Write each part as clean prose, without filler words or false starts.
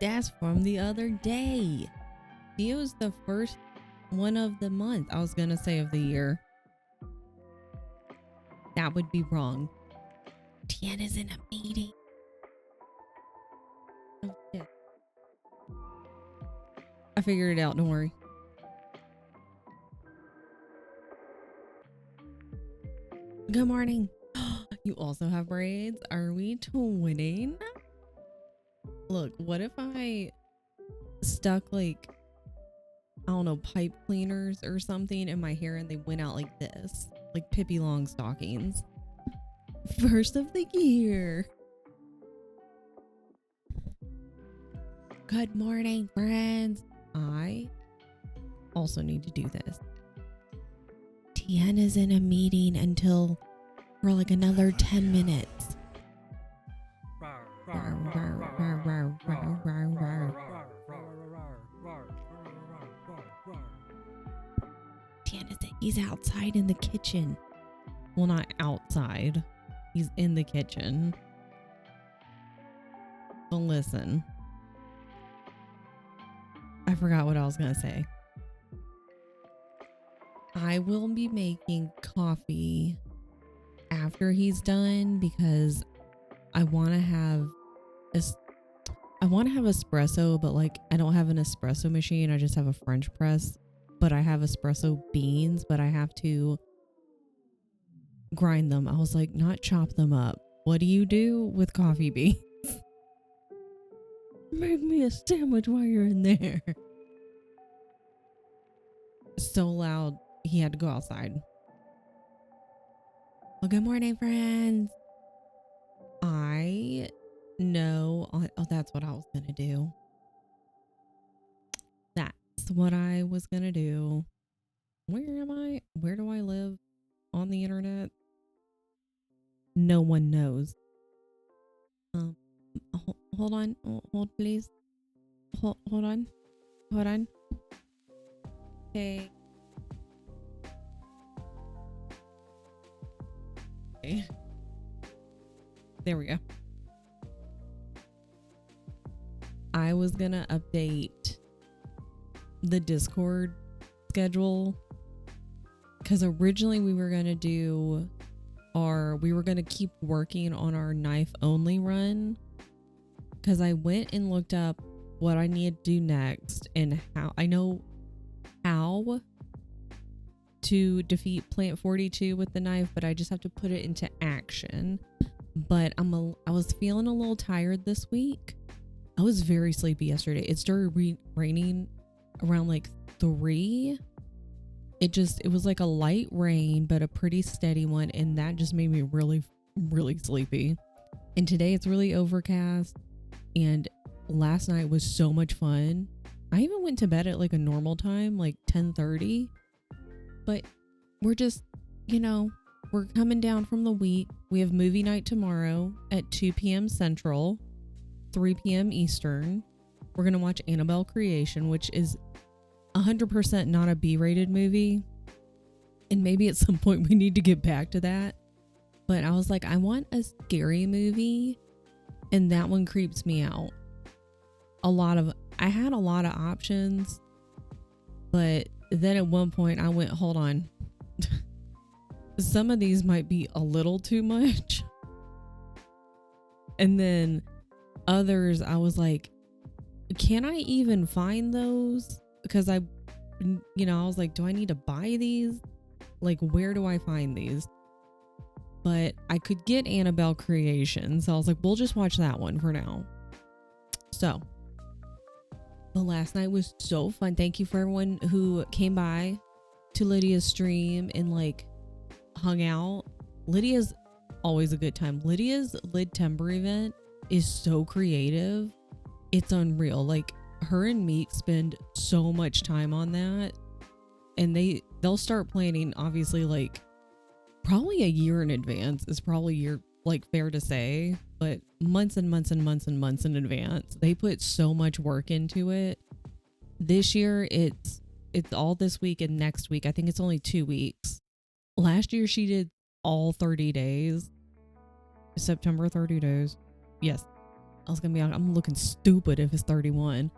That's from the other day. Theo's the first one of the month. I was gonna say of the year. That would be wrong. Tiana's in a meeting. Oh shit. I figured it out, don't worry. Good morning. You also have braids? Are we twinning? Look, what if I stuck like, I don't know, pipe cleaners or something in my hair and they went out like this? Like Pippi Longstockings. First of the year. Good morning, friends. I also need to do this. Tiana's in a meeting until for like another 10 minutes. He's outside in the kitchen. Well, not outside. He's in the kitchen. Well, listen. I forgot what I was going to say. I will be making coffee after he's done because I want to have espresso, but like I don't have an espresso machine. I just have a French press, but I have espresso beans, but I have to grind them. I was like, not chop them up. What do you do with coffee beans? Make me a sandwich while you're in there. So loud, he had to go outside. Well, good morning, friends. I know. Oh, that's what I was going to do. That's what I was going to do. Where am I? Where do I live on the internet? No one knows. Hold on. Hold, please. Hold on. Hold on. Okay. There we go. I was gonna update the Discord schedule because originally we were gonna keep working on our knife only run, because I went and looked up what I need to do next and how to defeat Plant 42 with the knife, but I just have to put it into action. But I was feeling a little tired this week. I was very sleepy yesterday. It started raining around like 3. It was like a light rain, but a pretty steady one, and that just made me really, really sleepy. And today it's really overcast, and last night was so much fun. I even went to bed at like a normal time, like 10:30. But we're just, we're coming down from the week. We have movie night tomorrow at 2 p.m. Central, 3 p.m. Eastern. We're going to watch Annabelle Creation, which is 100% not a B-rated movie. And maybe at some point we need to get back to that. But I was like, I want a scary movie. And that one creeps me out. I had a lot of options. But then at one point I went, hold on. Some of these might be a little too much. And then others, I was like, can I even find those? Because I was like, do I need to buy these? Like, where do I find these? But I could get Annabelle Creation. So I was like, we'll just watch that one for now. So the last night was so fun. Thank you for everyone who came by to Lydia's stream and like hung out. Lydia's always a good time. Lydia's Lidtember event is so creative. It's unreal. Like, her and Meek spend so much time on that, and they'll start planning, obviously, like probably a year in advance is probably fair to say, but months and months and months and months in advance. They put so much work into it. This year it's all this week and next week. I think it's only 2 weeks. Last year she did all 30 days. September 30 days. Yes. I was gonna be like, I'm looking stupid if it's 31.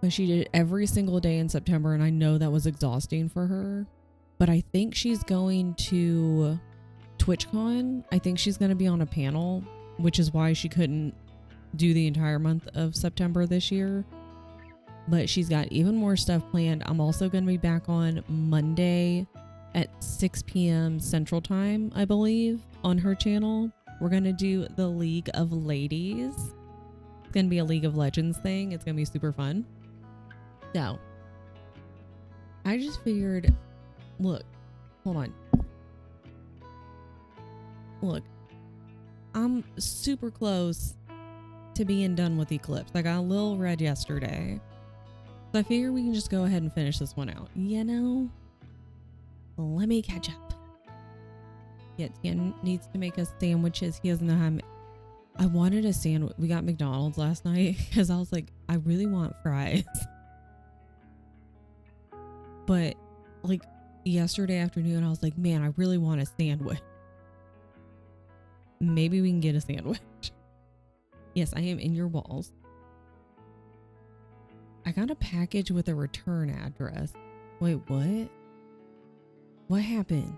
But she did it every single day in September, and I know that was exhausting for her. But I think she's going to TwitchCon. I think she's going to be on a panel, which is why she couldn't do the entire month of September this year. But she's got even more stuff planned. I'm also going to be back on Monday at 6 p.m. Central Time, I believe, on her channel. We're going to do the League of Ladies. It's going to be a League of Legends thing. It's going to be super fun. So, I just figured, look, hold on. Look, I'm super close to being done with Eclipse. I got a little red yesterday. So I figure we can just go ahead and finish this one out. You know? Let me catch up. Yeah, Tian needs to make us sandwiches. He doesn't know how I wanted a sandwich. We got McDonald's last night because I was like, I really want fries. But like yesterday afternoon, I was like, man, I really want a sandwich. Maybe we can get a sandwich. Yes, I am in your walls. I got a package with a return address. Wait, what? What happened?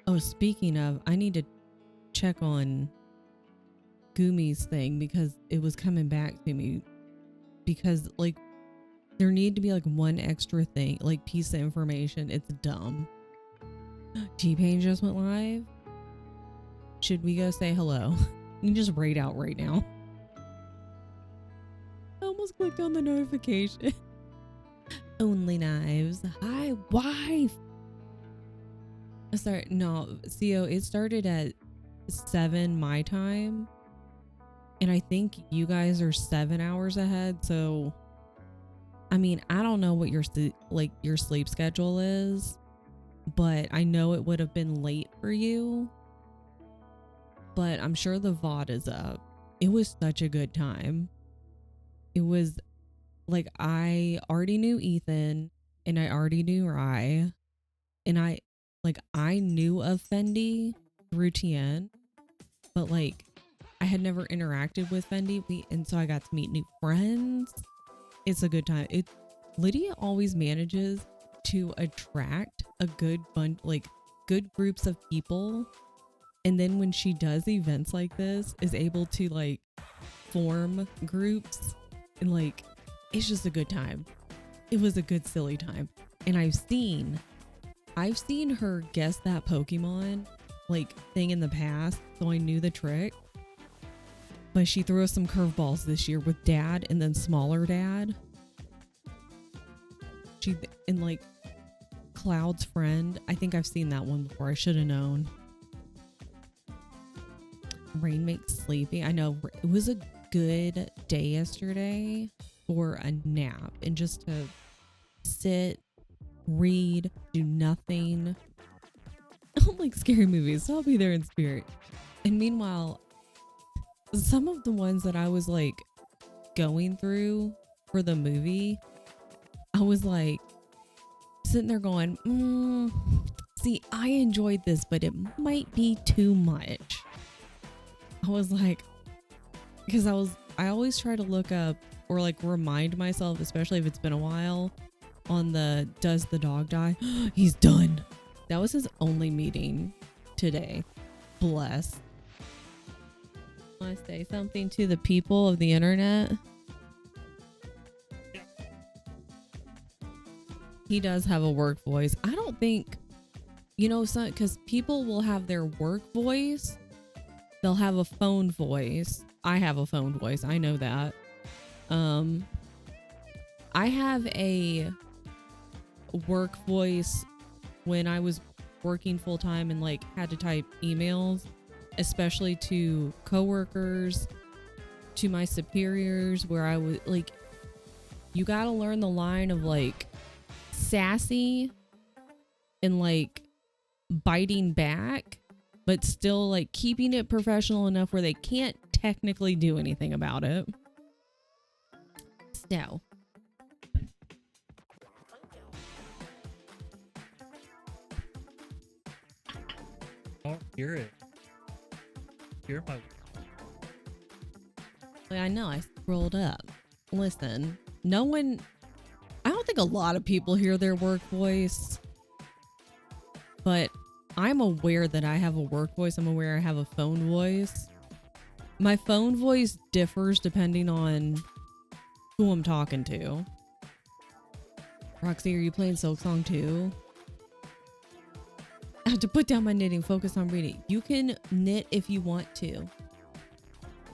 Oh, speaking of, I need to check on Gumi's thing because it was coming back to me. Because like there need to be like one extra thing, like piece of information. It's dumb. T-Pain just went live. Should we go say hello? You can just raid out right now. I almost clicked on the notification. Only knives. Hi, wife. Sorry, no, CO, it started at 7 my time. And I think you guys are 7 hours ahead, so I mean, I don't know what your sleep schedule is, but I know it would have been late for you. But I'm sure the VOD is up. It was such a good time. It was like I already knew Ethan and I already knew Rye, and I knew of Fendi through Tien, but like I had never interacted with Fendi, and so I got to meet new friends. It's a good time. Lydia always manages to attract a good bunch, like good groups of people. And then when she does events like this, is able to like form groups, and like, it's just a good time. It was a good silly time. And I've seen her guess that Pokemon like thing in the past, so I knew the trick. But she threw us some curveballs this year with Dad and then smaller Dad. And like Cloud's friend. I think I've seen that one before. I should have known. Rain makes sleepy. I know it was a good day yesterday for a nap and just to sit, read, do nothing. I don't like scary movies, so I'll be there in spirit. And meanwhile, some of the ones that I was like going through for the movie, I was like sitting there going, see, I enjoyed this, but it might be too much. I was like, because I always try to look up or like remind myself, especially if it's been a while, on the does the dog die? He's done. That was his only meeting today. Bless. Want to say something to the people of the internet? He does have a work voice. I don't think, because people will have their work voice. They'll have a phone voice. I have a phone voice. I know that. I have a work voice when I was working full time and like had to type emails, especially to coworkers, to my superiors, where I would like, you got to learn the line of like sassy and like biting back, but still like keeping it professional enough where they can't technically do anything about it. So don't hear it. Hear my I know I scrolled up. Listen, no one, I don't think a lot of people hear their work voice, but I'm aware that I have a work voice. I'm aware I have a phone voice. My phone voice differs depending on who I'm talking to. Roxy, are you playing Silk Song too? I have to put down my knitting, focus on reading. You can knit if you want to.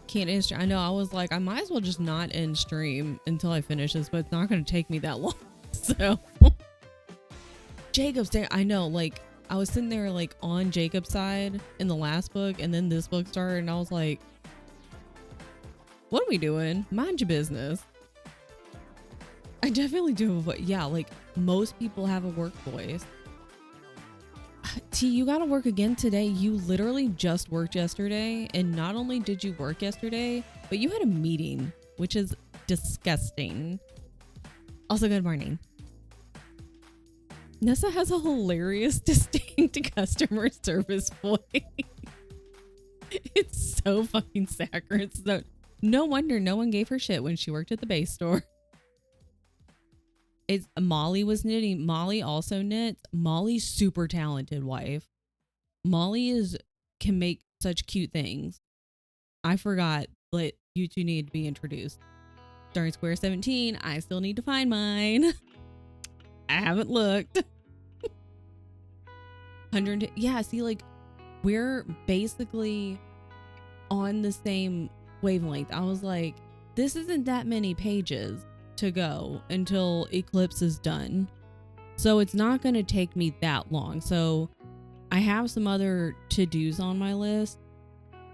Can't end stream. I know, I was like, I might as well just not end stream until I finish this, but it's not going to take me that long. So, Jacob's there. I know, like, I was sitting there, like, on Jacob's side in the last book, and then this book started, and I was like, what are we doing? Mind your business. I definitely do have a voice. Yeah, like, most people have a work voice. T, you gotta work again today. You literally just worked yesterday, and not only did you work yesterday, but you had a meeting, which is disgusting. Also, good morning. Nessa has a hilarious, distinct customer service voice. It's so fucking saccharine. So no wonder no one gave her shit when she worked at the base store. It's Molly was knitting. Molly also knits. Molly's super talented wife. Molly can make such cute things. I forgot, but you two need to be introduced. Starting Square 17. I still need to find mine. I haven't looked. 100. Yeah, see, like, we're basically on the same wavelength. I was like, this isn't that many pages to go until Eclipse is done. So it's not going to take me that long. So I have some other to-dos on my list.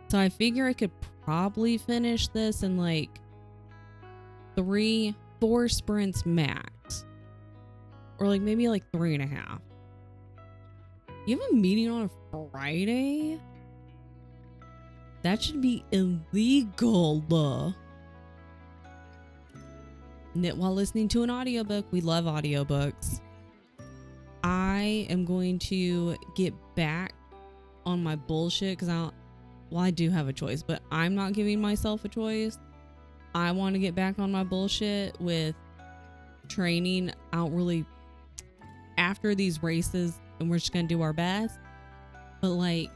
So I figure I could probably finish this in like 3-4 sprints max. Or like maybe like 3.5. You have a meeting on a Friday? That should be illegal. Knit while listening to an audiobook. We love audiobooks. I am going to get back on my bullshit because I do have a choice, but I'm not giving myself a choice. I want to get back on my bullshit with training. I don't really, after these races, and we're just going to do our best, but like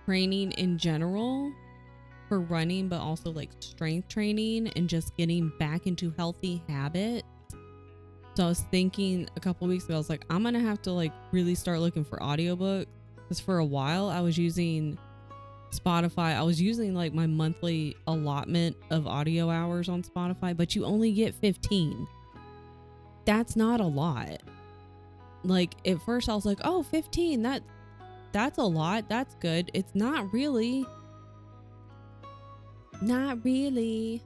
training in general for running, but also like strength training and just getting back into healthy habits. So I was thinking a couple weeks ago, I was like, I'm gonna have to like really start looking for audiobooks, because for a while I was using Spotify. I was using like my monthly allotment of audio hours on Spotify, but you only get 15. That's not a lot. Like at first I was like, oh, 15, that's a lot, that's good. It's not really. Not really.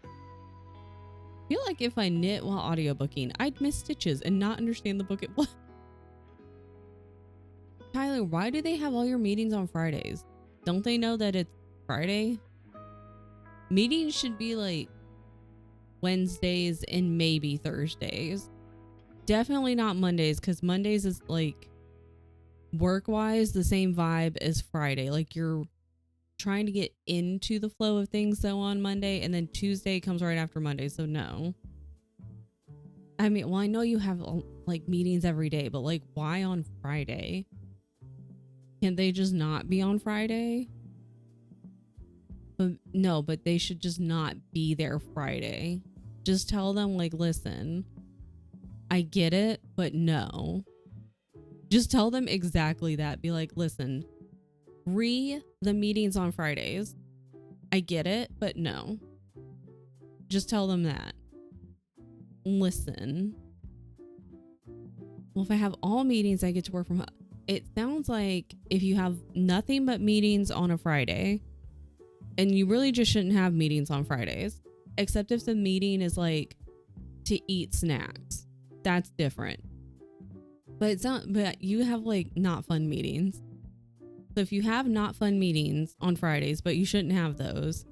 I feel like if I knit while audiobooking, I'd miss stitches and not understand the book it was. Tyler, why do they have all your meetings on Fridays? Don't they know that it's Friday? Meetings should be like Wednesdays and maybe Thursdays. Definitely not Mondays, because Mondays is like work-wise the same vibe as Friday. Like you're trying to get into the flow of things though on Monday, and then Tuesday comes right after Monday, so no. I mean, well, I know you have like meetings every day, but like why on Friday? Can't they just not be on Friday? But no, but they should just not be there Friday. Just tell them like, listen, I get it, but no. Just tell them exactly that. Be like, listen, the meetings on Fridays. I get it, but no. Just tell them that. Listen. Well, if I have all meetings, I get to work from home. It sounds like if you have nothing but meetings on a Friday, and you really just shouldn't have meetings on Fridays, except if the meeting is like to eat snacks. That's different. But it's not, but you have like not fun meetings. So if you have not fun meetings on Fridays, but you shouldn't have those,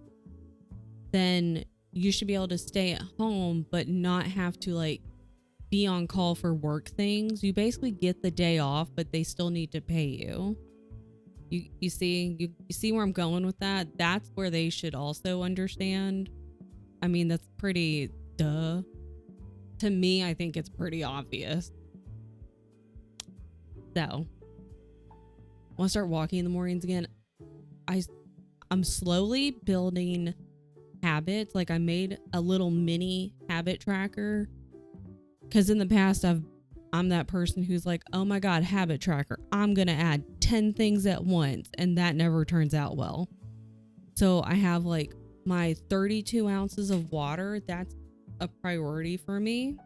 then you should be able to stay at home, but not have to like be on call for work things. You basically get the day off, but they still need to pay you. You see where I'm going with that? That's where they should also understand. I mean, that's pretty duh. To me, I think it's pretty obvious. So, I want to start walking in the mornings again. I'm slowly building habits. Like, I made a little mini habit tracker, because in the past I'm that person who's like, oh my god, habit tracker, I'm gonna add 10 things at once, and that never turns out well. So I have like my 32 ounces of water. That's a priority for me,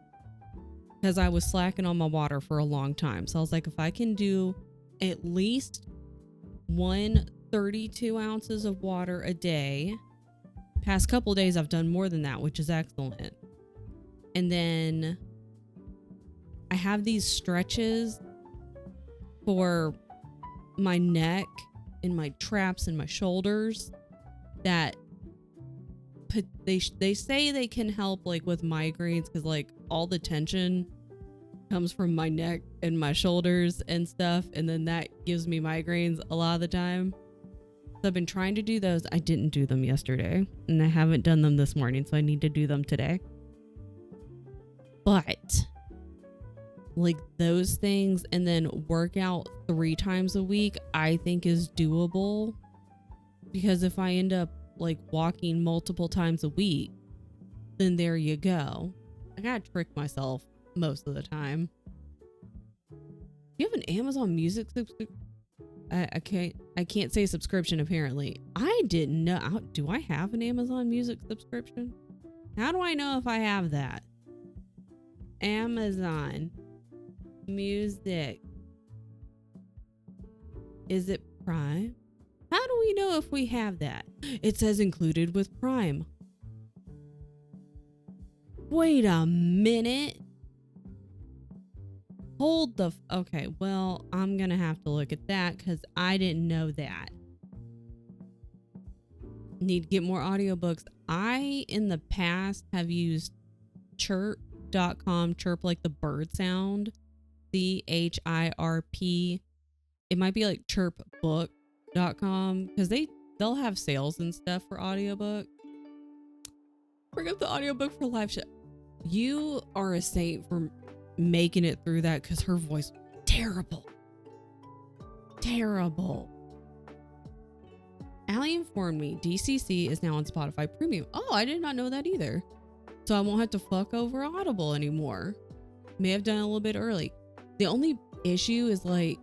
because I was slacking on my water for a long time. So I was like, if I can do at least 32 ounces of water a day. Past couple days I've done more than that, which is excellent. And then I have these stretches for my neck and my traps and my shoulders that they say they can help like with migraines, because like all the tension comes from my neck and my shoulders and stuff, and then that gives me migraines a lot of the time. So I've been trying to do those. I didn't do them yesterday, and I haven't done them this morning, so I need to do them today. But like those things, and then work out 3 times a week, I think is doable, because if I end up like walking multiple times a week, then there you go. I gotta trick myself most of the time. You have an Amazon Music subscription? I can't say subscription apparently. I didn't know. Do I have an Amazon Music subscription? How do I know if I have that? Amazon Music. Is it Prime? How do we know if we have that? It says included with Prime. Wait a minute. Hold the okay, well, I'm gonna have to look at that, because I didn't know that. Need to get more audiobooks. I in the past have used chirp.com, chirp like the bird sound, CHIRP. It might be like chirpbook.com, because they'll have sales and stuff for audiobook. Bring up the audiobook for live show. You are a saint for making it through that, because her voice terrible. Allie informed me DCC is now on Spotify Premium. Oh, I did not know that either. So I won't have to fuck over Audible anymore. May have done it a little bit early. The only issue is like,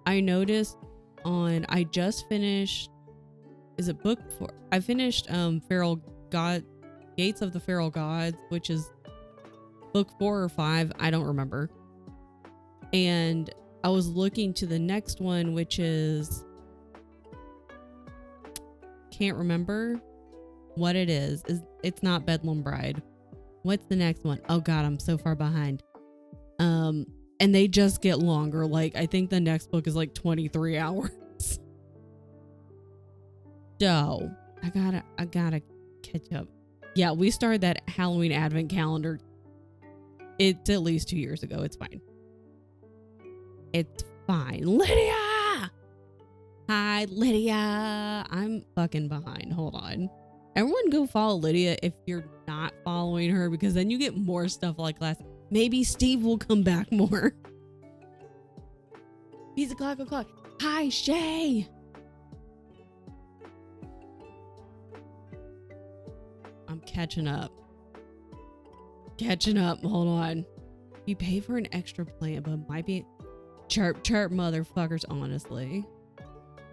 I noticed I just finished, is it book 4? I finished Gates of the Feral Gods, which is book 4 or 5, I don't remember. And I was looking to the next one, which is, can't remember what it is. It's not Bedlam Bride. What's the next one? Oh god, I'm so far behind. And they just get longer. Like, I think the next book is like 23 hours. So I gotta catch up. Yeah, we started that Halloween advent calendar. It's at least 2 years ago. It's fine. It's fine. Lydia! Hi, Lydia. I'm fucking behind. Hold on. Everyone go follow Lydia if you're not following her, because then you get more stuff like last. Maybe Steve will come back more. He's a clock. Hi, Shay. I'm catching up. Hold on. You pay for an extra plan, but it might be chirp motherfuckers, honestly.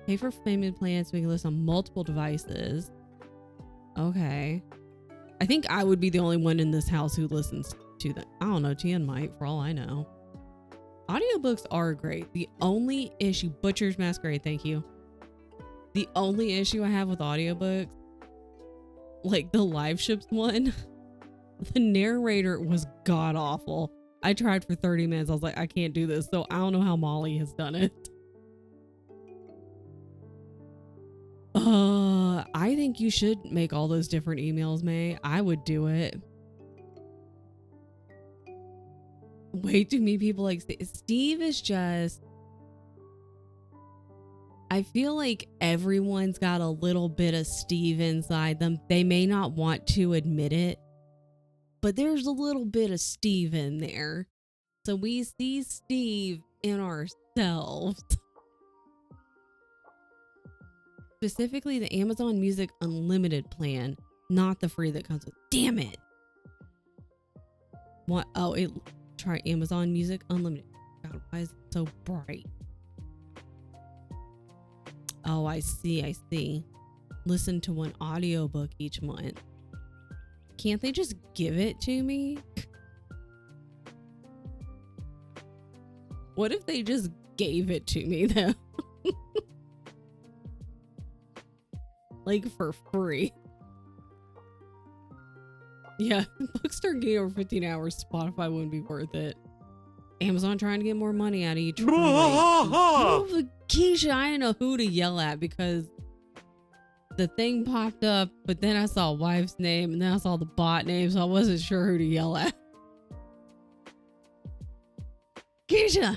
Pay for payment plans so we can listen on multiple devices. Okay. I think I would be the only one in this house who listens to that. I don't know, Tian might, for all I know. Audiobooks are great. The only issue, Butcher's Masquerade, thank you. The only issue I have with audiobooks, like the live ships one, the narrator was god awful. I tried for 30 minutes. I was like, I can't do this. So I don't know how Molly has done it. I think you should make all those different emails, May. I would do it. Way too many people like Steve is just, I feel like everyone's got a little bit of Steve inside them. They may not want to admit it, but there's a little bit of Steve in there. So we see Steve in ourselves. Specifically the Amazon Music Unlimited plan, not the free that comes with. Damn it. What? Oh, try Amazon Music Unlimited. God, why is it so bright? Oh, I see. Listen to one audiobook each month. Can't they just give it to me? What if they just gave it to me though? Like for free. Yeah, books start getting over 15 hours. Spotify wouldn't be worth it. Amazon trying to get more money out of you. Oh, Keisha, I didn't know who to yell at because the thing popped up, but then I saw wife's name and then I saw the bot name, so I wasn't sure who to yell at. Keisha!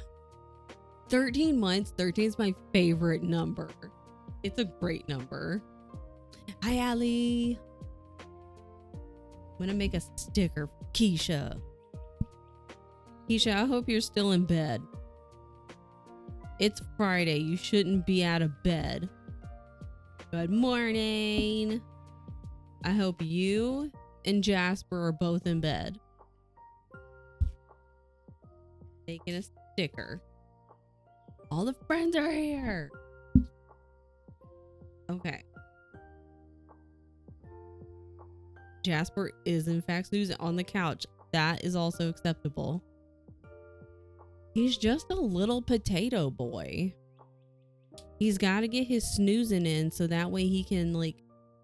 13 months. 13 is my favorite number. It's a great number. Hi, Allie. I'm gonna make a sticker for Keisha. Keisha, I hope you're still in bed. It's Friday. You shouldn't be out of bed. Good morning. I hope you and Jasper are both in bed. Making a sticker. All the friends are here. Okay. Jasper is in fact snoozing on the couch. That is also acceptable. He's just a little potato boy. He's got to get his snoozing in so that way he can like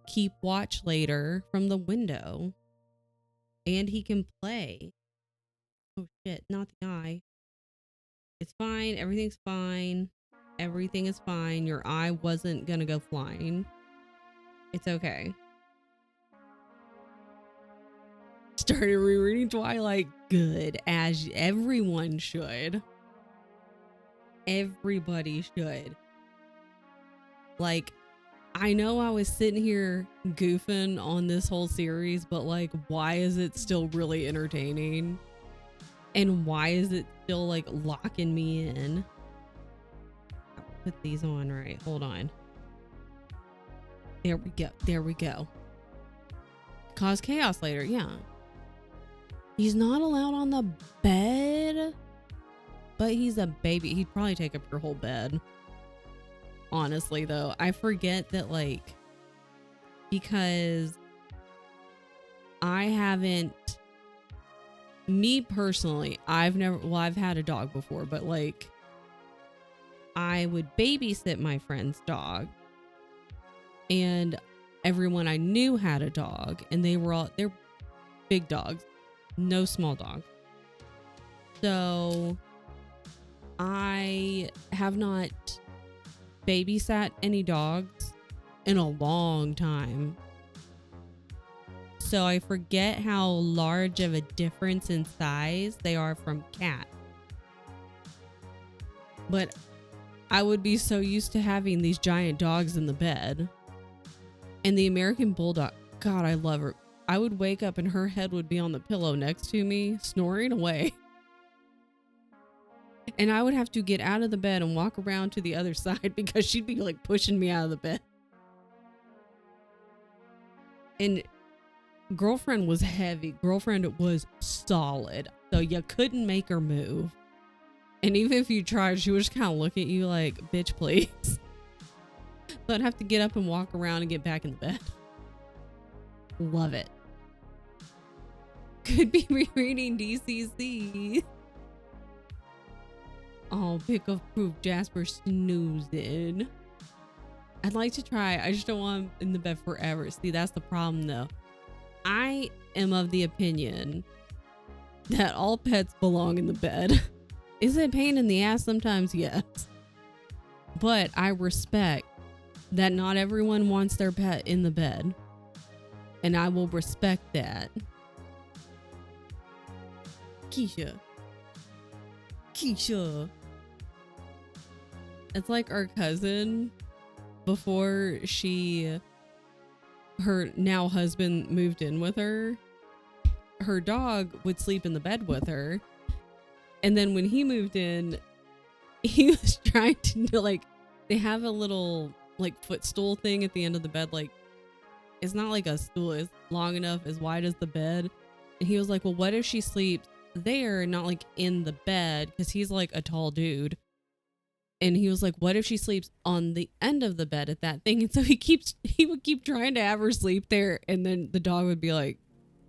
keep watch later from the window. And he can play. Oh shit, not the eye. It's fine. Everything's fine. Everything is fine. Your eye wasn't gonna go flying. It's okay. Started rereading Twilight. Good, as everyone should. Everybody should. Like, I know I was sitting here goofing on this whole series, but like, why is it still really entertaining? And why is it still like locking me in? I'll put these on right. Hold on. There we go. There we go. Cause chaos later. Yeah. He's not allowed on the bed, but he's a baby. He'd probably take up your whole bed. Honestly, though, I forget that, like, because I haven't, me personally, I've had a dog before, but like, I would babysit my friend's dog, and everyone I knew had a dog, and they're big dogs. No small dog. So I have not babysat any dogs in a long time. So I forget how large of a difference in size they are from cat. But I would be so used to having these giant dogs in the bed. And the American Bulldog, God, I love her. I would wake up and her head would be on the pillow next to me, snoring away. And I would have to get out of the bed and walk around to the other side because she'd be like pushing me out of the bed. And girlfriend was heavy. Girlfriend was solid. So you couldn't make her move. And even if you tried, she would just kind of look at you like, bitch, please. So I'd have to get up and walk around and get back in the bed. Love it. Could be rereading DCC. Oh, pick of proof. Jasper snoozing. I'd like to try. I just don't want him in the bed forever. See, that's the problem though. I am of the opinion that all pets belong in the bed. Is it a pain in the ass sometimes? Yes. But I respect that not everyone wants their pet in the bed. And I will respect that. Keisha. Keisha. It's like our cousin before her now husband moved in with her, her dog would sleep in the bed with her. And then when he moved in, he was trying to like, they have a little like footstool thing at the end of the bed. Like, it's not like a stool, it's long enough, as wide as the bed. And he was like, well, what if she sleeps there, not like in the bed? Because he's like a tall dude. And he was like, what if she sleeps on the end of the bed at that thing? And so he would keep trying to have her sleep there. And then the dog would be like,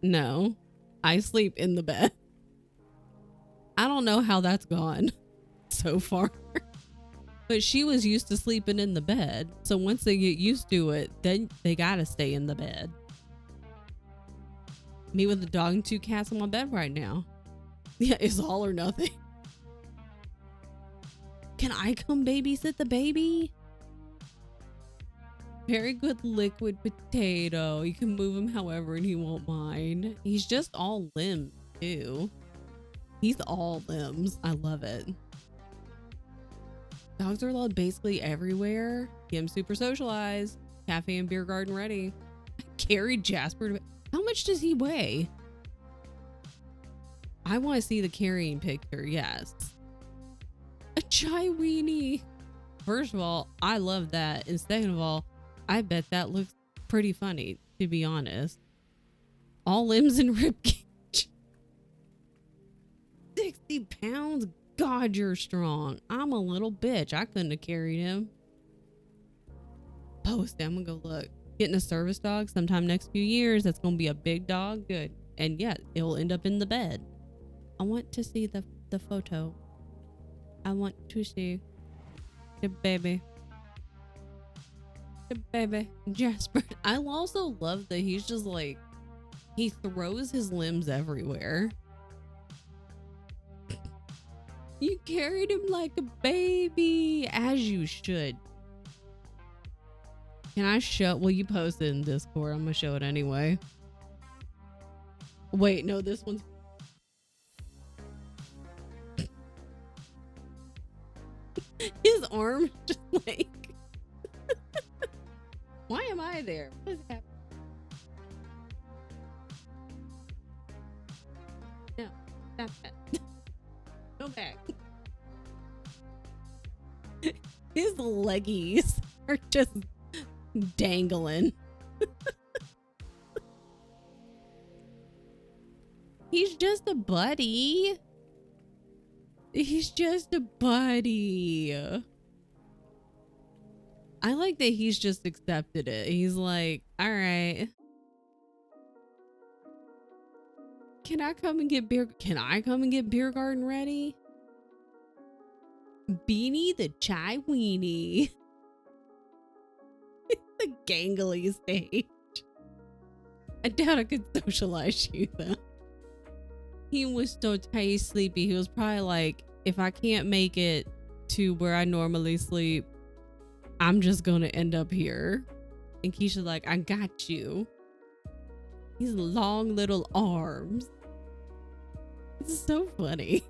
no, I sleep in the bed. I don't know how that's gone so far. But she was used to sleeping in the bed. So once they get used to it, then they gotta stay in the bed. Me with the dog and 2 cats on my bed right now. Yeah, it's all or nothing. Can I come babysit the baby? Very good liquid potato. You can move him however and he won't mind. He's just all limbs too. He's all limbs. I love it. Dogs are allowed basically everywhere. Get him super socialized. Cafe and beer garden ready. I carried Jasper to... How much does he weigh? I want to see the carrying picture. Yes. A chai weenie. First of all, I love that. And second of all, I bet that looks pretty funny, to be honest. All limbs and ribcage. 60 pounds? God, you're strong. I'm a little bitch. I couldn't have carried him. Post it. I'm gonna go look. Getting a service dog sometime next few years. That's gonna be a big dog. Good. And yeah, it'll end up in the bed. I want to see the photo. I want to see the baby. The baby. Jasper. I also love that he's just like, he throws his limbs everywhere. You carried him like a baby, as you should. Can I show? Well, you posted in Discord. I'm gonna show it anyway. Wait, no, this one's... His arm just like... Why am I there? What is happening? No, stop that. Go back. His leggies are just dangling. He's just a buddy. He's just a buddy. I like that he's just accepted it. He's like, all right. Can I come and get beer? Can I come and get beer garden ready? Beanie the chai weenie. The gangly stage. I doubt I could socialize you though. He was so tight, sleepy. He was probably like, if I can't make it to where I normally sleep, I'm just gonna end up here. And Keisha's like, I got you. These long little arms. It's so funny.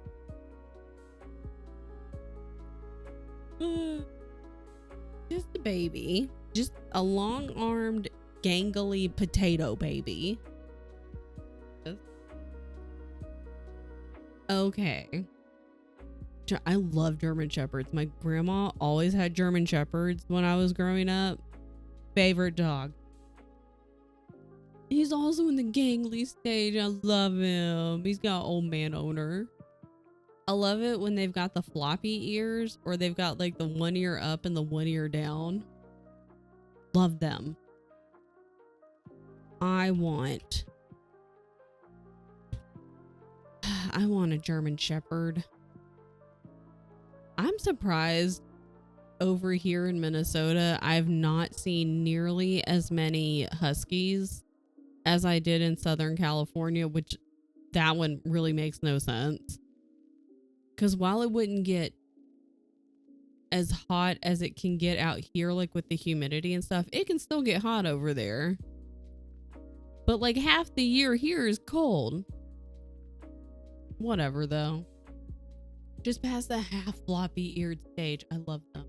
Just a baby. Just a long-armed, gangly potato baby. Okay. I love German Shepherds. My grandma always had German Shepherds when I was growing up. Favorite dog. He's also in the gangly stage. I love him. He's got old man owner. I love it when they've got the floppy ears or they've got like the one ear up and the one ear down. Love them. I want a German Shepherd. I'm surprised over here in Minnesota, I've not seen nearly as many Huskies as I did in Southern California, which that one really makes no sense. Because while it wouldn't get as hot as it can get out here, like with the humidity and stuff, it can still get hot over there. But like half the year here is cold. Whatever though. Just past the half floppy eared stage. I love them.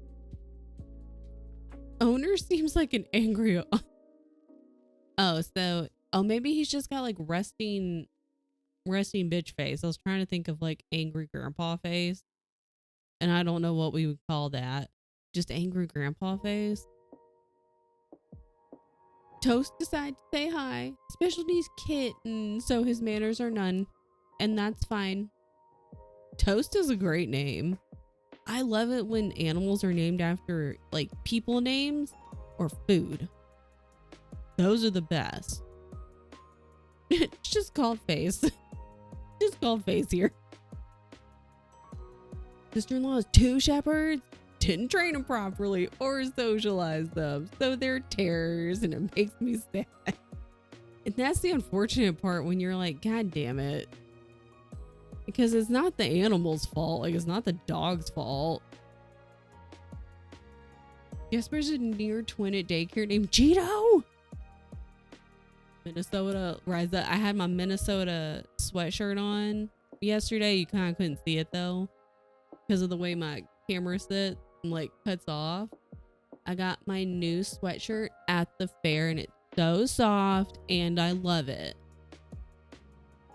owner seems like an angry. Maybe he's just got like resting bitch face. I was trying to think of like angry grandpa face, and I don't know what we would call that. Just angry grandpa face. Toast decided to say hi. Special needs kitten, so his manners are none, and that's fine. Toast is a great name. I love it when animals are named after like people names or food. Those are the best. It's just called Face. Just called Face here. Sister-in-law has 2 shepherds. Didn't train them properly or socialize them, so they're terrors, and it makes me sad. And that's the unfortunate part when you're like, God damn it. Because it's not the animal's fault. Like, it's not the dog's fault. Guess there's a near twin at daycare named Cheeto. Minnesota rise up. I had my Minnesota sweatshirt on yesterday. You kind of couldn't see it though because of the way my camera sits and like cuts off. I got my new sweatshirt at the fair and it's so soft and I love it.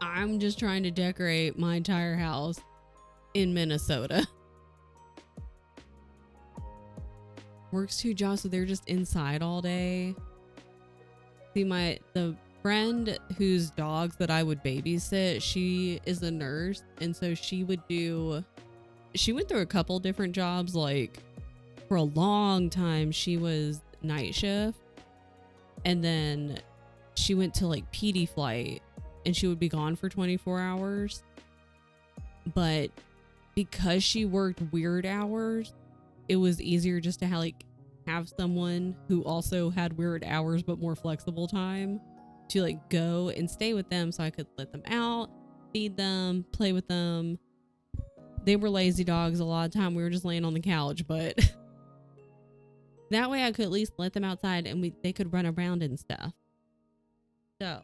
I'm just trying to decorate my entire house in Minnesota. Works 2 jobs, so they're just inside all day. See, the friend whose dogs that I would babysit, she is a nurse, and so she went through a couple different jobs. Like for a long time she was night shift, and then she went to like PD flight, and she would be gone for 24 hours. But because she worked weird hours, it was easier just to have someone who also had weird hours but more flexible time to like go and stay with them, so I could let them out, feed them, play with them. They were lazy dogs a lot of time. We were just laying on the couch, but that way I could at least let them outside and they could run around and stuff. So,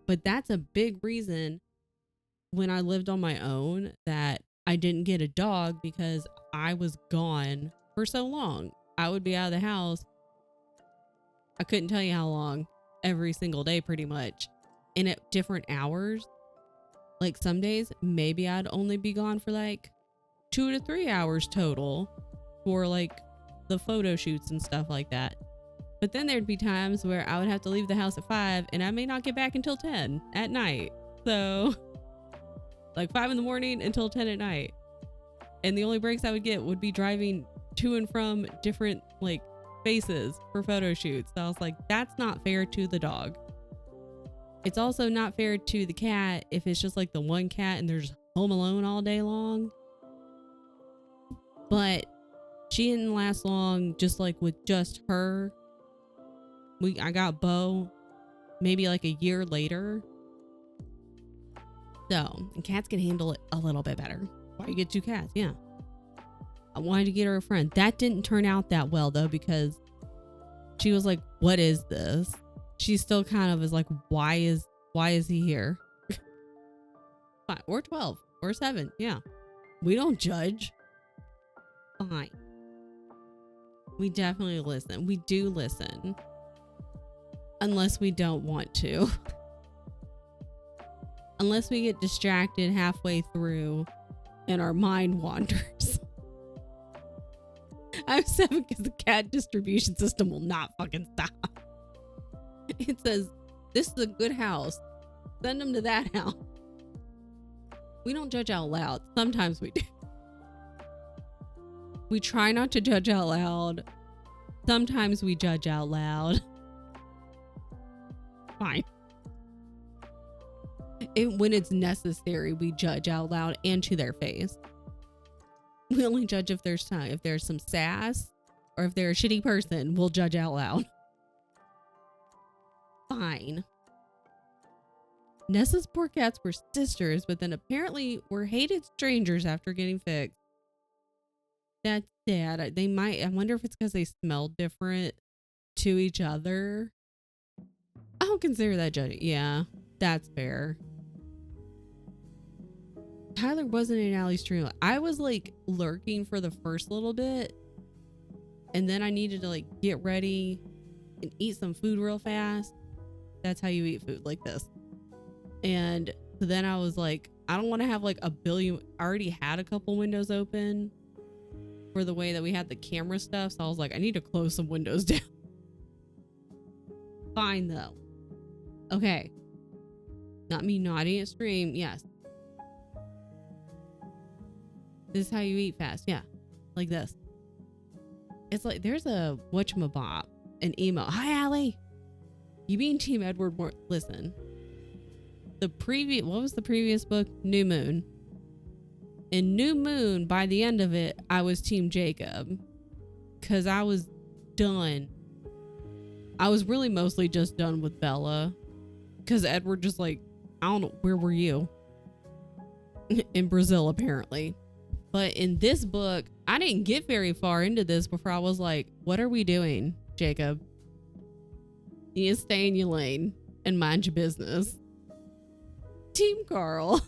but that's a big reason when I lived on my own that I didn't get a dog, because I was gone for so long. I would be out of the house. I couldn't tell you how long, every single day pretty much, and at different hours. Like some days maybe I'd only be gone for like 2 to 3 hours total for like the photo shoots and stuff like that. But then there'd be times where I would have to leave the house at 5 and I may not get back until 10 at night. So like 5 in the morning until 10 at night. And the only breaks I would get would be driving to and from different like spaces for photo shoots. So I was like, that's not fair to the dog. It's also not fair to the cat if it's just like the one cat and they're just home alone all day long. But she didn't last long just like with just her. I got Bo maybe like a year later. So, and cats can handle it a little bit better. Why you get 2 cats? Yeah. I wanted to get her a friend. That didn't turn out that well though, because she was like, what is this? She still kind of is like, why is he here? 5 or 12 or 7. Yeah. We don't judge. Fine. We definitely listen. We do listen. Unless we don't want to. Unless we get distracted halfway through and our mind wanders. I'm 7 because the cat distribution system will not fucking stop. It says, this is a good house. Send them to that house. We don't judge out loud. Sometimes we do. We try not to judge out loud. Sometimes we judge out loud. Fine. When it's necessary, we judge out loud and to their face. We only judge if there's time. If there's some sass or if they're a shitty person, we'll judge out loud. Fine. Nessa's poor cats were sisters, but then apparently were hated strangers after getting fixed. That's sad. I wonder if it's because they smelled different to each other. I don't consider that judging. Yeah, that's fair. Tyler wasn't in Allie's stream. I was like lurking for the first little bit. and then I needed to like get ready and eat some food real fast. That's how you eat food, like this. And so then I was like, I don't want to have like a billion. I already had a couple windows open for the way that we had the camera stuff. So I was like, I need to close some windows down. Fine though. Okay. Not me nodding at stream. Yes. This is how you eat fast. Yeah. Like this. It's like there's a whatchamabop, an email. Hi, Allie. You being Team Edward more? Listen. What was the previous book? New Moon. In New Moon, by the end of it, I was Team Jacob. Because I was done. I was really mostly just done with Bella. Because Edward just like, I don't know, where were you? In Brazil, apparently. But in this book, I didn't get very far into this before I was like, what are we doing, Jacob? You need to stay in your lane and mind your business. Team Carl.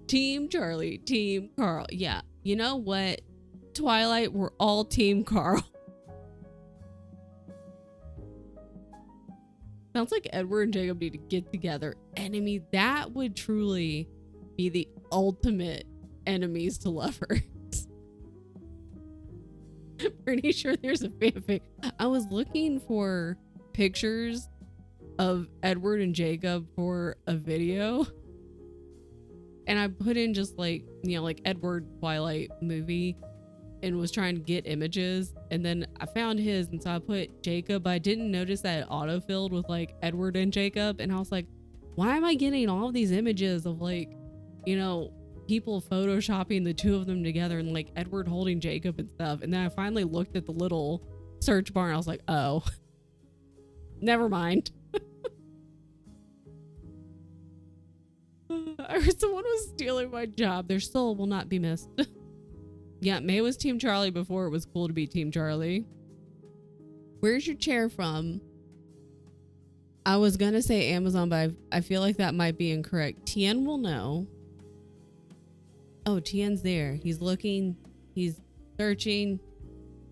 Team Charlie, Team Carl. Yeah. You know what? Twilight, we're all Team Carl. Sounds like Edward and Jacob need to get together. Enemy, that would truly be the ultimate enemies to lovers. I'm pretty sure there's a fanfic. I was looking for pictures of Edward and Jacob for a video. And I put in just like, you know, like Edward Twilight movie and was trying to get images. And then I found his. And so I put Jacob. I didn't notice that it autofilled with like Edward and Jacob. And I was like, why am I getting all of these images of like, you know, people photoshopping the two of them together and like Edward holding Jacob and stuff. And then I finally looked at the little search bar and I was like, oh, never mind. I heard someone was stealing my job. Their soul will not be missed. Yeah, May was Team Charlie before it was cool to be Team Charlie. Where's your chair from? I was gonna say Amazon, but I feel like that might be incorrect. Tien will know. Oh, Tien's there. He's looking. He's searching.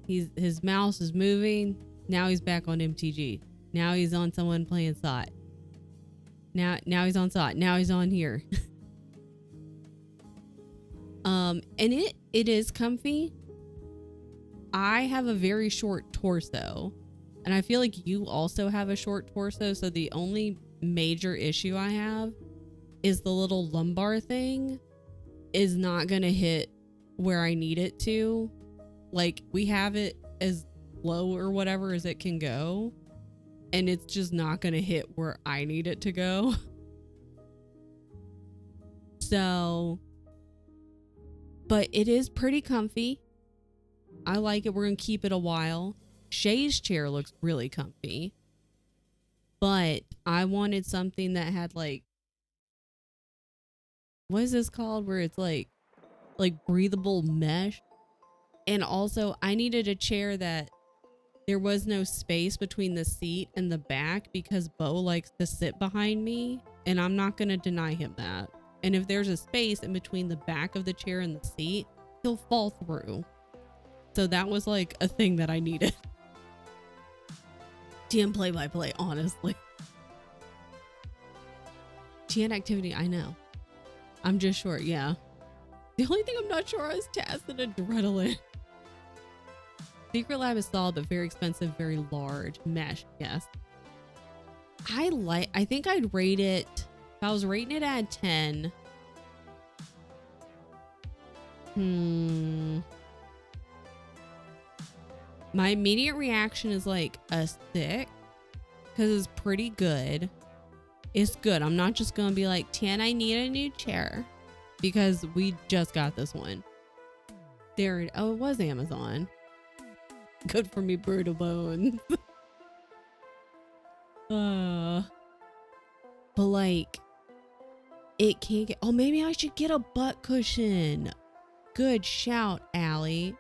His mouse is moving. Now he's back on MTG. Now he's on someone playing SOT. Now he's on SOT. Now he's on here. And it is comfy. I have a very short torso, and I feel like you also have a short torso. So the only major issue I have is the little lumbar thing is not gonna hit where I need it to. Like we have it as low or whatever as it can go, and it's just not gonna hit where I need it to go. So, but it is pretty comfy. I like it. We're gonna keep it a while. Shay's chair looks really comfy, but I wanted something that had like, what is this called? Where it's like breathable mesh. And also I needed a chair that there was no space between the seat and the back because Bo likes to sit behind me and I'm not going to deny him that. And if there's a space in between the back of the chair and the seat, he'll fall through. So that was like a thing that I needed. TN play-by-play, honestly. TN activity, I know. I'm just short, yeah. The only thing I'm not sure is Taz and Adrenaline. Secret Lab is solid, but very expensive, very large. Mesh, yes. I think I'd rate it, if I was rating it at 10. My immediate reaction is like a 6 because it's pretty good. It's good. I'm not just going to be like, 10, I need a new chair because we just got this one. There, oh, it was Amazon. Good for me, Brutal Bones. But like, it can't get, oh, maybe I should get a butt cushion. Good shout, Allie.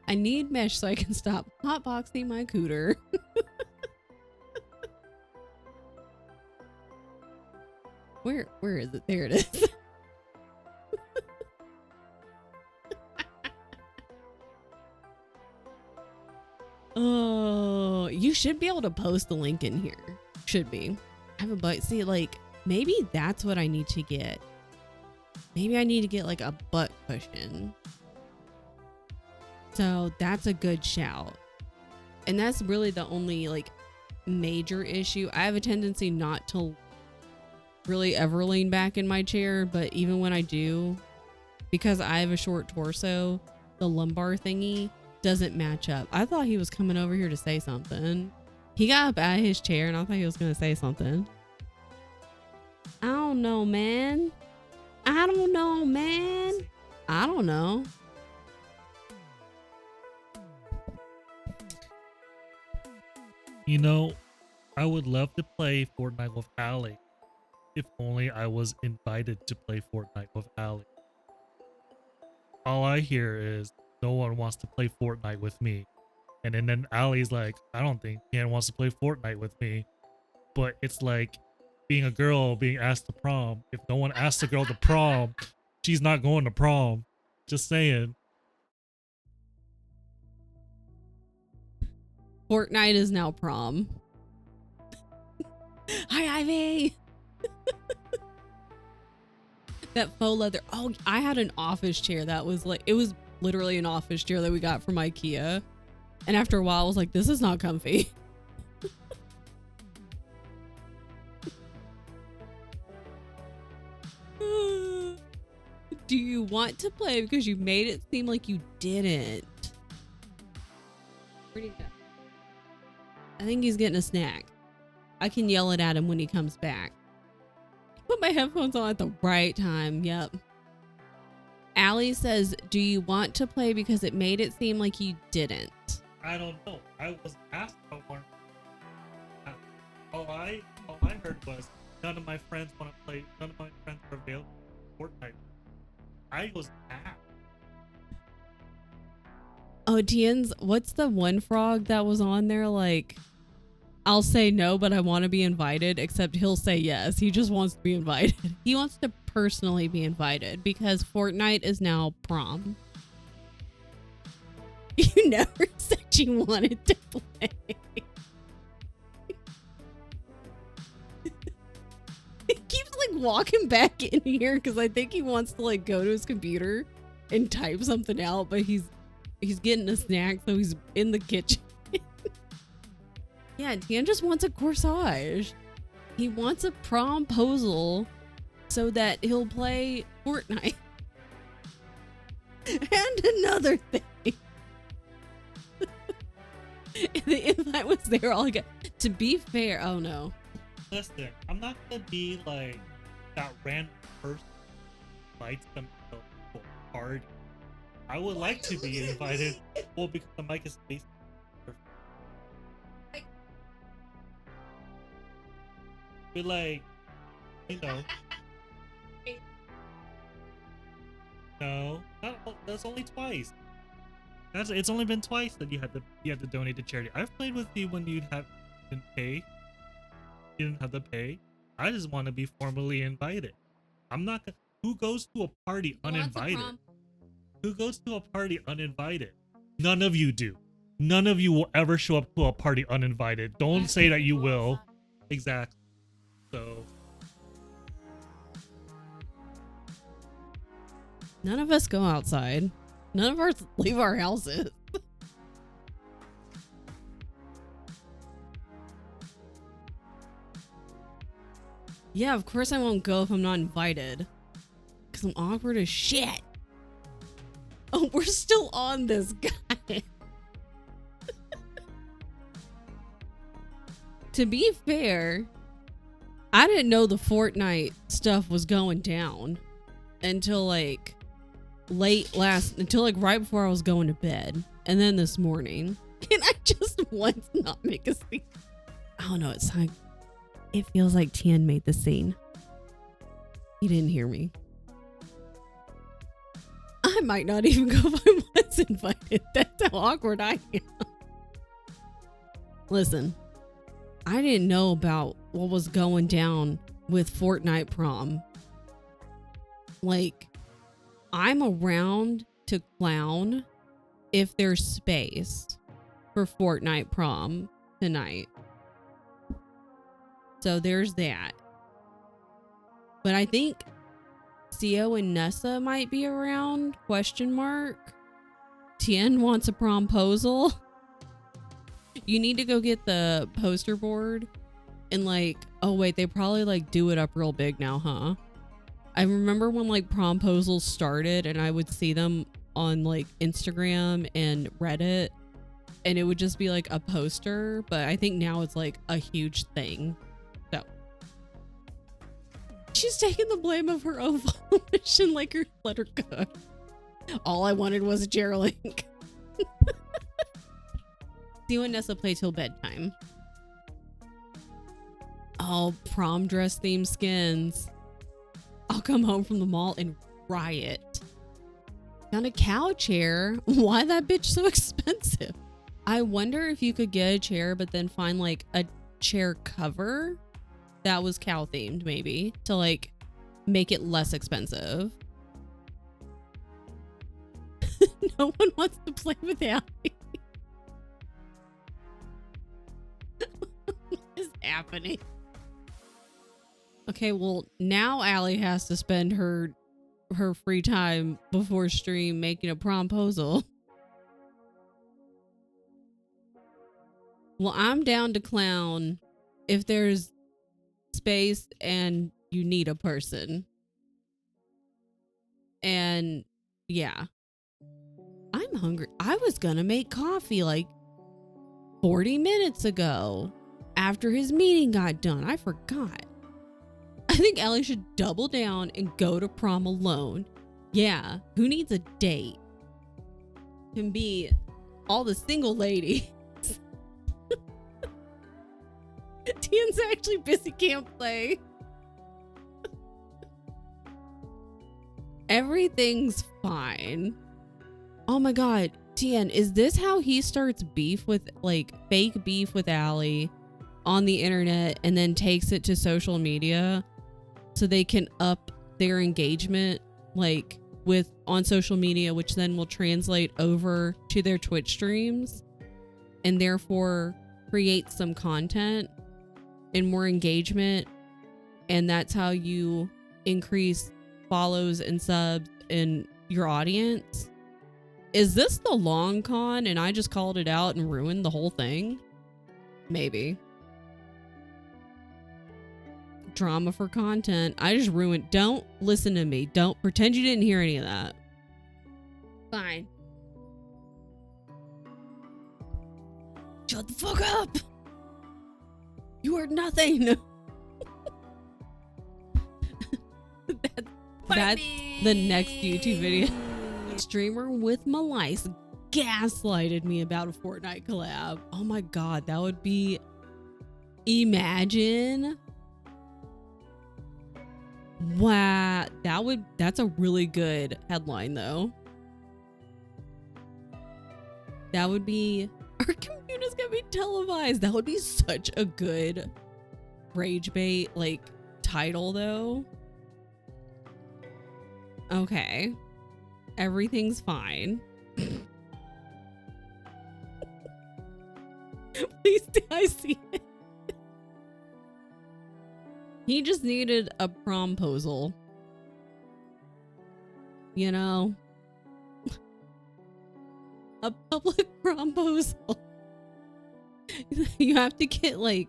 I need mesh so I can stop hotboxing my cooter. Where is it? There it is. Oh, you should be able to post the link in here. Should be. I have a butt. See, like, maybe that's what I need to get. Maybe I need to get like a butt cushion. So that's a good shout. And that's really the only like major issue. I have a tendency not to really ever lean back in my chair, but even when I do, because I have a short torso, the lumbar thingy doesn't match up. I thought he was coming over here to say something. He got up out of his chair and I thought he was going to say something. I don't know, man. I don't know, man. I don't know. You know, I would love to play Fortnite with Allie. If only I was invited to play Fortnite with Allie. All I hear is no one wants to play Fortnite with me. And then Allie's like, I don't think Tian wants to play Fortnite with me. But it's like being a girl being asked to prom. If no one asks a girl to prom, she's not going to prom. Just saying. Fortnite is now prom. Hi, Ivy. That faux leather. Oh, I had an office chair that was like, it was literally an office chair that we got from IKEA. And after a while, I was like, this is not comfy. Do you want to play because you made it seem like you didn't? Where'd he go? I think he's getting a snack. I can yell it at him when he comes back. Put my headphones on at the right time. Yep. Allie says, do you want to play because it made it seem like you didn't? I don't know. I was asked about one. All I heard was none of my friends want to play. None of my friends are available for Fortnite. I was asked. Oh, Tien's, what's the one frog that was on there? Like, I'll say no, but I want to be invited, except he'll say yes. He just wants to be invited. He wants to personally be invited because Fortnite is now prom. You never said you wanted to play. He keeps like walking back in here because I think he wants to like go to his computer and type something out, but he's getting a snack, so he's in the kitchen. Yeah, Tien just wants a corsage. He wants a promposal so that he'll play Fortnite. And another thing. The invite was there all again. To be fair, oh no. Listen, I'm not gonna be like that random person who invites them to a party. I would like to be invited. Well, because the mic is facing. But like, you know. No, that's only twice. It's only been twice that you had to donate to charity. I've played with you when didn't pay. You didn't have to pay. I just want to be formally invited. I'm not gonna. Who goes to a party uninvited? Who goes to a party uninvited? None of you do. None of you will ever show up to a party uninvited. Don't say that you will. Exactly. So. None of us go outside. None of us leave our houses. Yeah, of course I won't go if I'm not invited. Because I'm awkward as shit. Oh, we're still on this guy. To be fair, I didn't know the Fortnite stuff was going down until like until like right before I was going to bed. And then this morning. Can I just once not make a scene? I don't know, it's like it feels like Tian made the scene. He didn't hear me. I might not even go if I was invited. That's how awkward I am. Listen, I didn't know about what was going down with Fortnite prom. Like, I'm around to clown if there's space for Fortnite prom tonight. So there's that. But I think Co and Nessa might be around, question mark. Tien wants a promposal. You need to go get the poster board and like, oh wait, they probably like do it up real big now, huh? I remember when like promposals started and I would see them on like Instagram and Reddit and it would just be like a poster, but I think now it's like a huge thing. So she's taking the blame of her own volition, like her let her go. All I wanted was a Geraldine. See when Nessa play till bedtime. Oh, prom dress themed skins. I'll come home from the mall and riot. Found a cow chair. Why that bitch so expensive? I wonder if you could get a chair, but then find like a chair cover that was cow themed, maybe to like make it less expensive. No one wants to play with Allie. What is happening? Okay, well, now Allie has to spend her free time before stream making a promposal. Well, I'm down to clown if there's space and you need a person. And yeah. I'm hungry. I was gonna make coffee like 40 minutes ago after his meeting got done. I forgot. I think Ellie should double down and go to prom alone. Yeah, who needs a date? Can be all the single ladies. Tien's actually busy, can't play. Everything's fine. Oh my god, Tien, is this how he starts beef with, like, fake beef with Allie on the internet and then takes it to social media so they can up their engagement, like, with on social media, which then will translate over to their Twitch streams and therefore create some content and more engagement, and that's how you increase follows and subs in your audience? Is this the long con and I just called it out and ruined the whole thing? Maybe. Drama for content. I just ruined. Don't listen to me. Don't pretend you didn't hear any of that. Fine. Shut the fuck up. You heard nothing. That's the next YouTube video. Streamer with Malice gaslighted me about a Fortnite collab. Oh my god, that would be... Imagine. Wow, that's a really good headline though. That would be... Our community's gonna be televised. That would be such a good rage bait, like, title though. Okay. Everything's fine. Please do I see it? He just needed a promposal. You know? A public promposal. You have to get like...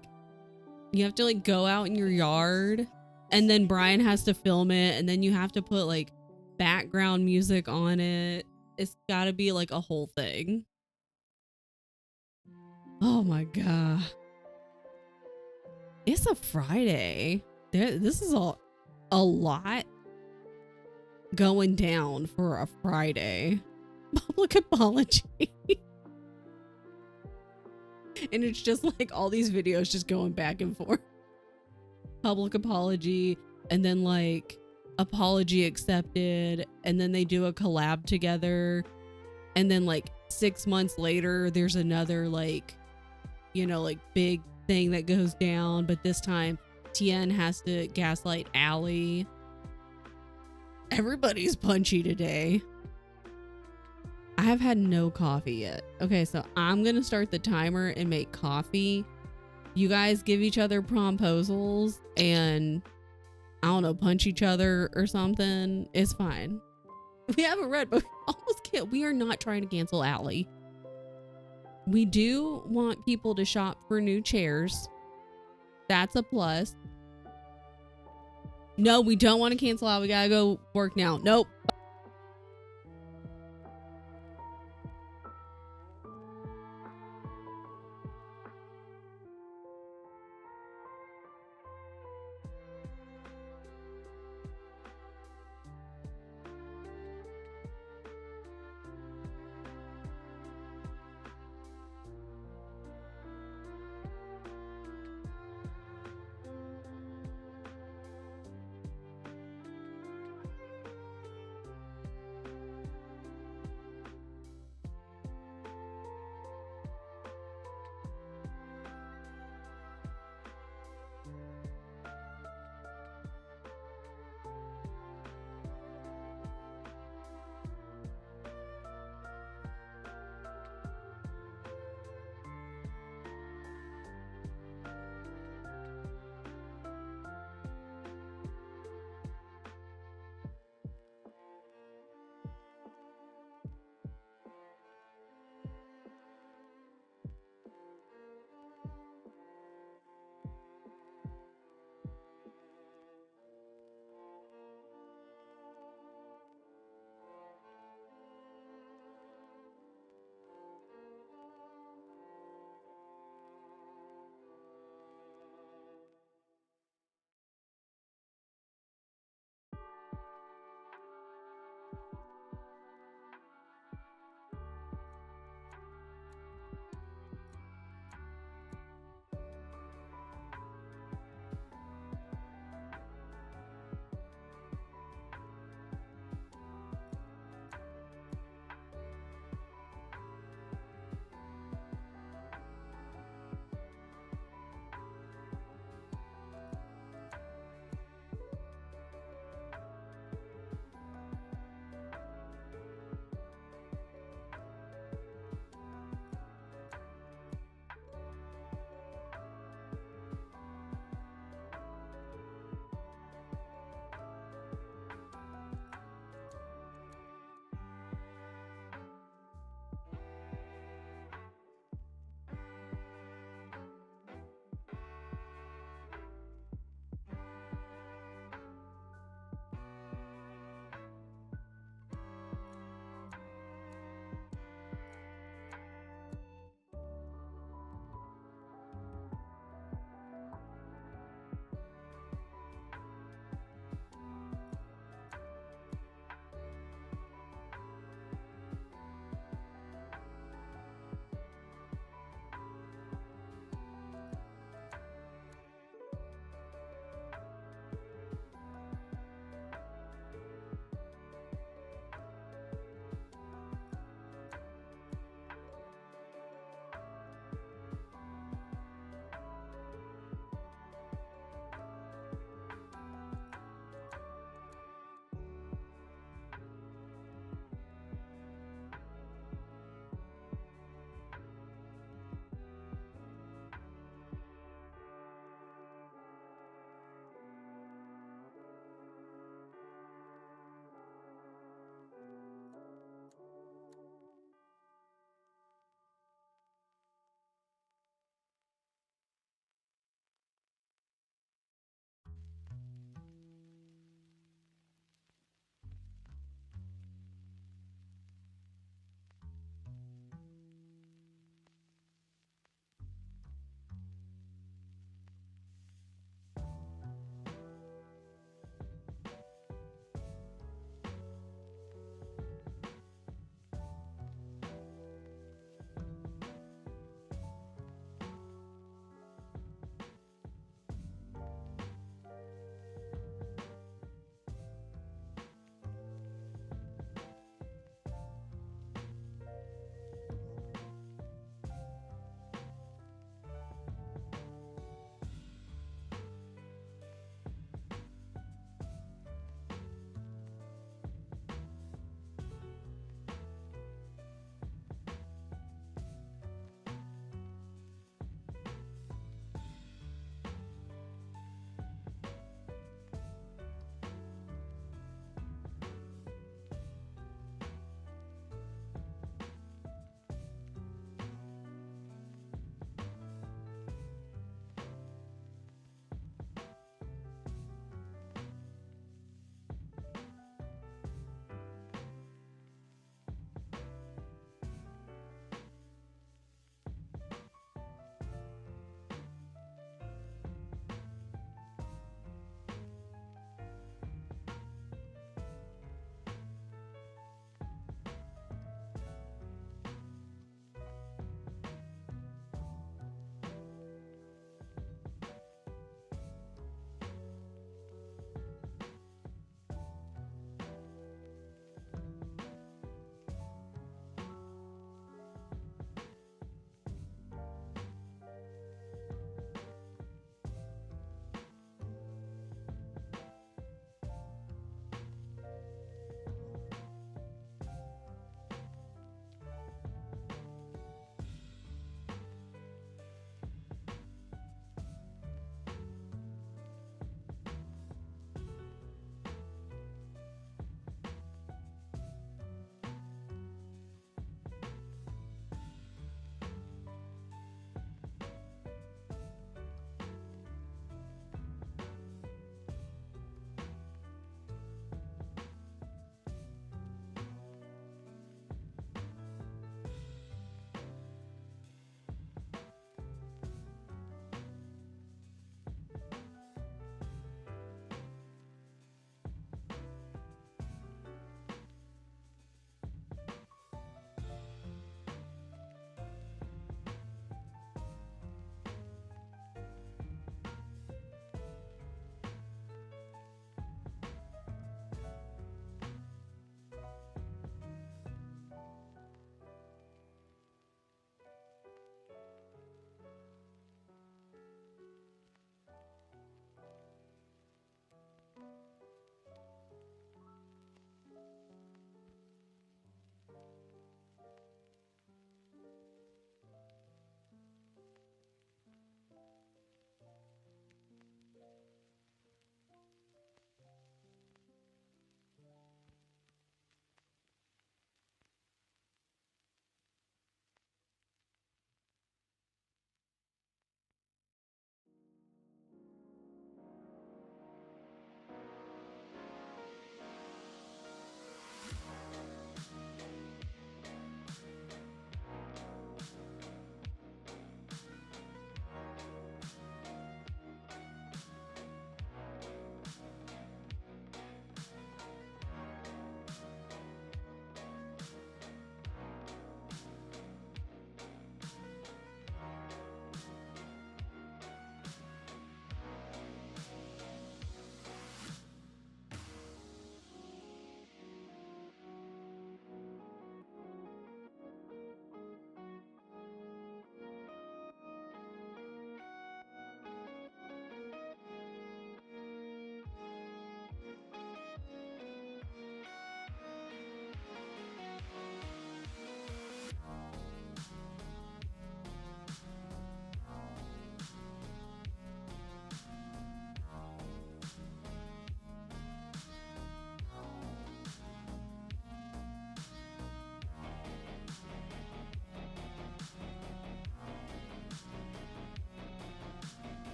You have to like go out in your yard and then Brian has to film it and then you have to put like background music on it. It's gotta be like a whole thing. Oh my god. It's a Friday. This is a lot going down for a Friday. Public apology. And it's just like all these videos just going back and forth. Public apology and then like apology accepted, and then they do a collab together, and then like 6 months later there's another like, you know, like big thing that goes down, but this time Tien has to gaslight Allie. Everybody's punchy today. I have had no coffee yet. Okay, so I'm gonna start the timer and make coffee. You guys give each other promposals and I don't know, punch each other or something. It's fine. We haven't read, but we almost can't. We are not trying to cancel Allie. We do want people to shop for new chairs. That's a plus. No, we don't want to cancel out. We gotta go work now. Nope.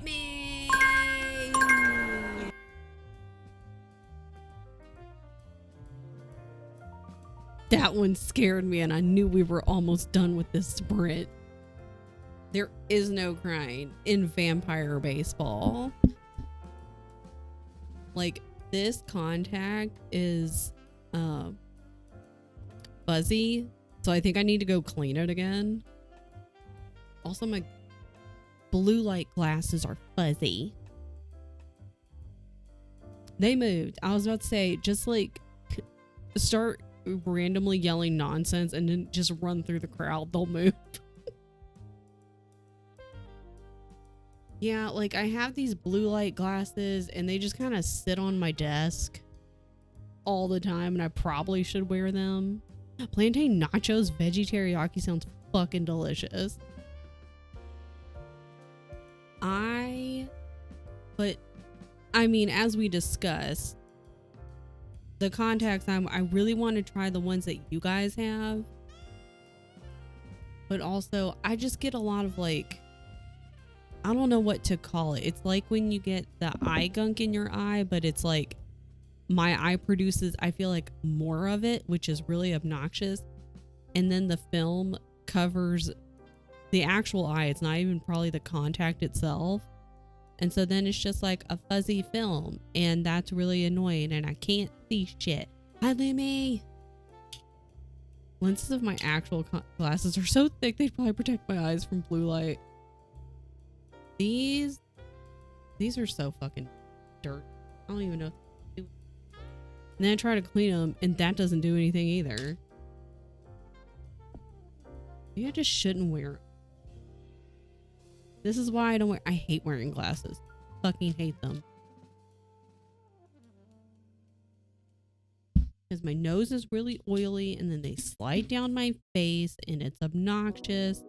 me. That one scared me, and I knew we were almost done with this sprint. There is no crying in vampire baseball. Like, this contact is fuzzy, so I think I need to go clean it again. Also, my blue light glasses are fuzzy. They moved. I was about to say, just like start randomly yelling nonsense and then just run through the crowd. They'll move. Yeah, like I have these blue light glasses and they just kind of sit on my desk all the time, and I probably should wear them. Plantain nachos veggie teriyaki sounds fucking delicious. But I mean, as we discussed, the contacts, I really want to try the ones that you guys have. But also, I just get a lot of like, I don't know what to call it. It's like when you get the eye gunk in your eye, but it's like my eye produces, I feel like, more of it, which is really obnoxious. And then the film covers the actual eye. It's not even probably the contact itself. And so then it's just like a fuzzy film, and that's really annoying, and I can't see shit. Hi, Lemmy. Lenses of my actual glasses are so thick they'd probably protect my eyes from blue light. These are so fucking dirt. I don't even know what to do. And then I try to clean them, and that doesn't do anything either. Maybe I just shouldn't wear them. This is why I hate wearing glasses. Fucking hate them. Because my nose is really oily and then they slide down my face and it's obnoxious.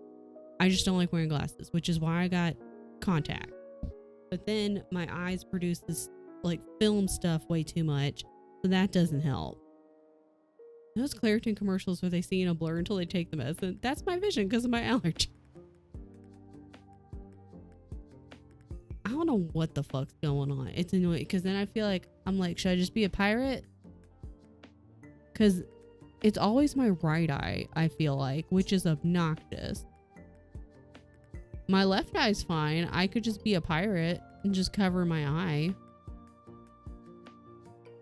I just don't like wearing glasses, which is why I got contact. But then my eyes produce this like film stuff way too much, so that doesn't help. Those Claritin commercials where they see in a blur until they take the medicine, that's my vision because of my allergy. I don't know what the fuck's going on. It's annoying because then I feel like I'm like, should I just be a pirate? Because it's always my right eye, I feel like, which is obnoxious. My left eye's fine. I could just be a pirate and just cover my eye.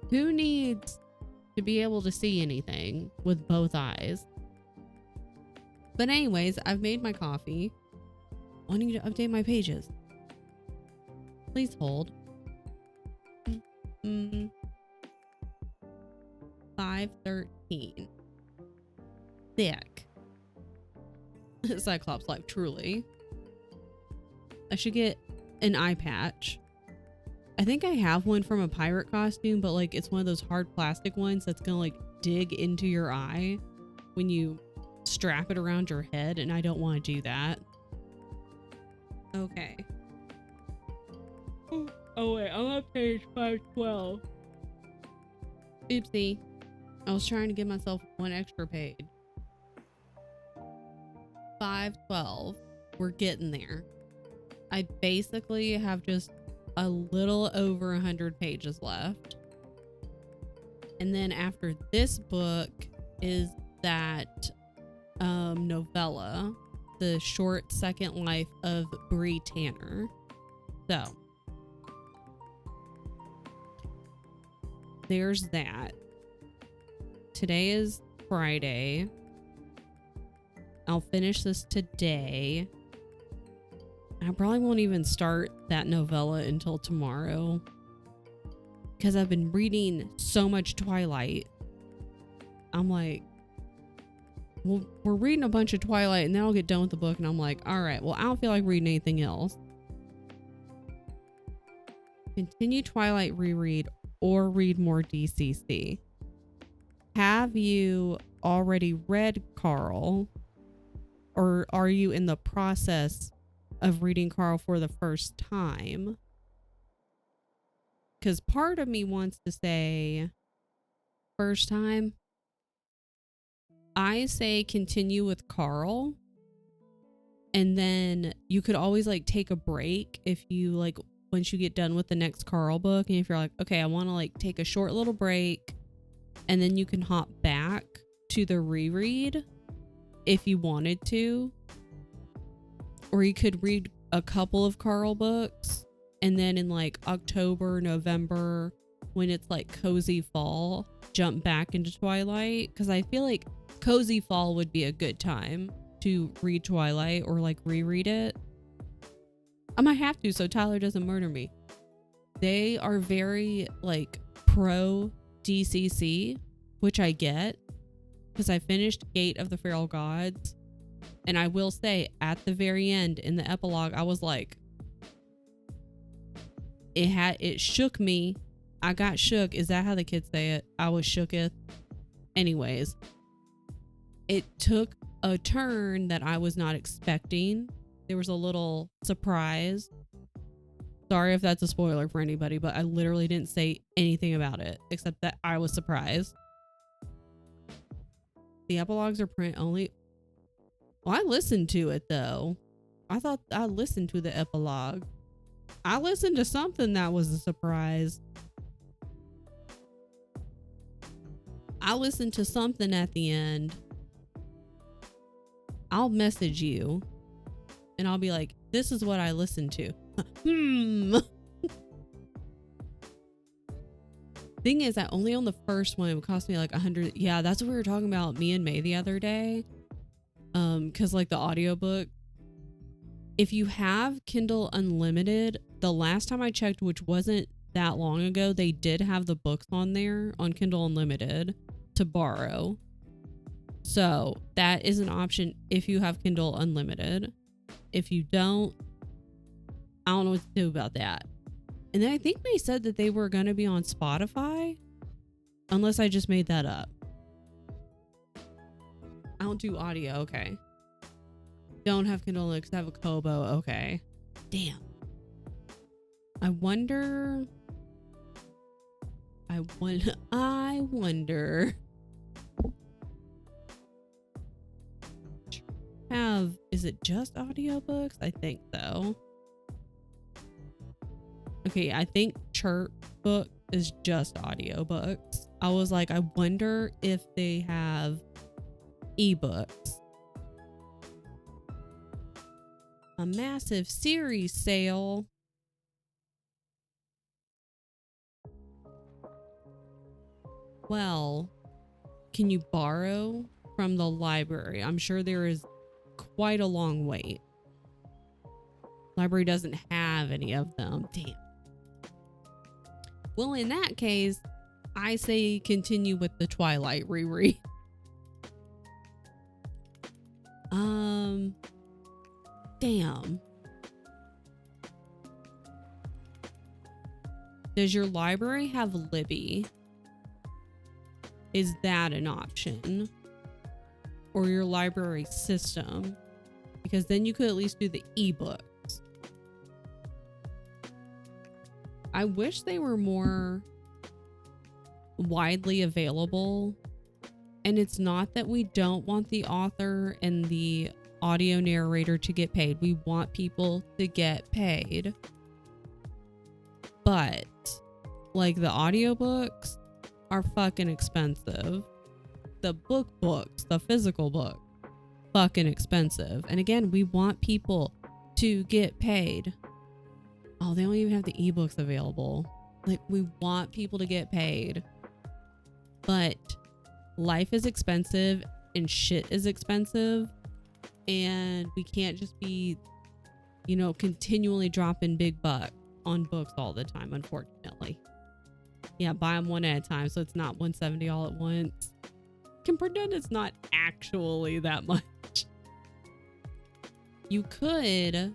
Who needs to be able to see anything with both eyes? But anyways, I've made my coffee. Wanting to update my pages. Please hold. 513. Thick. Cyclops life, truly. I should get an eye patch. I think I have one from a pirate costume, but like it's one of those hard plastic ones that's gonna like dig into your eye when you strap it around your head, and I don't want to do that. Okay. Oh wait, I'm on page 512. Oopsie. I was trying to give myself one extra page. 512. We're getting there. I basically have just a little over 100 pages left. And then after this book is that novella, The Short Second Life of Bree Tanner. So there's that. Today is Friday. I'll finish this today. I probably won't even start that novella until tomorrow because I've been reading so much Twilight. I'm like, well, we're reading a bunch of Twilight and then I'll get done with the book and I'm like, all right, well, I don't feel like reading anything else. Continue Twilight reread or read more DCC. Have you already read Carl, or are you in the process of reading Carl for the first time? Because part of me wants to say first time. I say continue with Carl And then you could always like take a break if you like, once you get done with the next Carl book, and if you're like, okay, I want to like take a short little break, and then you can hop back to the reread if you wanted to. Or you could read a couple of Carl books, and then in like October, November, when it's like cozy fall, jump back into Twilight. Because I feel like cozy fall would be a good time to read Twilight or like reread it. I might have to so Tyler doesn't murder me. They are very like pro DCC, which I get because I finished Gate of the Feral Gods. And I will say at the very end in the epilogue, I was like, it shook me. I got shook. Is that how the kids say it? I was shooketh. Anyways, it took a turn that I was not expecting. There was a little surprise. Sorry if that's a spoiler for anybody, but I literally didn't say anything about it except that I was surprised. The epilogues are print only. Well, I listened to it though. I thought I listened to the epilogue. I listened to something that was a surprise. I listened to something at the end. I'll message you and I'll be like, this is what I listened to. Thing is, I only own the first one. It would cost me like 100. Yeah, that's what we were talking about, me and May, the other day. Because like the audiobook, if you have Kindle Unlimited, the last time I checked, which wasn't that long ago, they did have the books on there on Kindle Unlimited to borrow. So that is an option if you have Kindle Unlimited. If you don't, I don't know what to do about that. And then I think they said that they were going to be on Spotify, unless I just made that up. I don't do audio. Okay. Don't have Kindle because I have a Kobo. Okay. Damn. I wonder. Is it just audiobooks? I think so. Okay, I think Chirp Book is just audiobooks. I was like, I wonder if they have ebooks. A massive series sale. Well, can you borrow from the library? I'm sure there is quite a long wait. Library doesn't have any of them. Damn. Well, in that case, I say continue with the Twilight reread. Damn. Does your library have Libby? Is that an option? Or your library system? Because then you could at least do the ebooks. I wish they were more widely available. And it's not that we don't want the author and the audio narrator to get paid. We want people to get paid. But like the audiobooks are fucking expensive. The books, the physical book, fucking expensive. And again, we want people to get paid. Oh, they don't even have the ebooks available. Like, we want people to get paid. But life is expensive and shit is expensive. And we can't just be, continually dropping big bucks on books all the time, unfortunately. Yeah, buy them one at a time so it's not $170 all at once. Can pretend it's not actually that much. You could,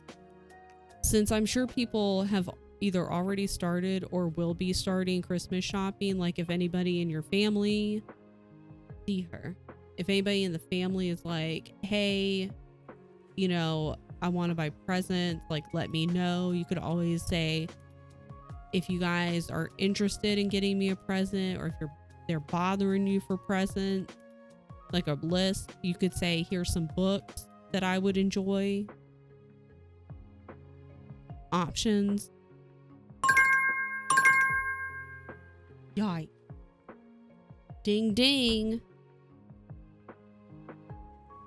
since I'm sure people have either already started or will be starting Christmas shopping, like if anybody in your family, if anybody in the family is like, hey, I want to buy presents, like let me know. You could always say, if you guys are interested in getting me a present, or if they're bothering you for presents, like a list, you could say, here's some books that I would enjoy options. Yikes. Ding ding.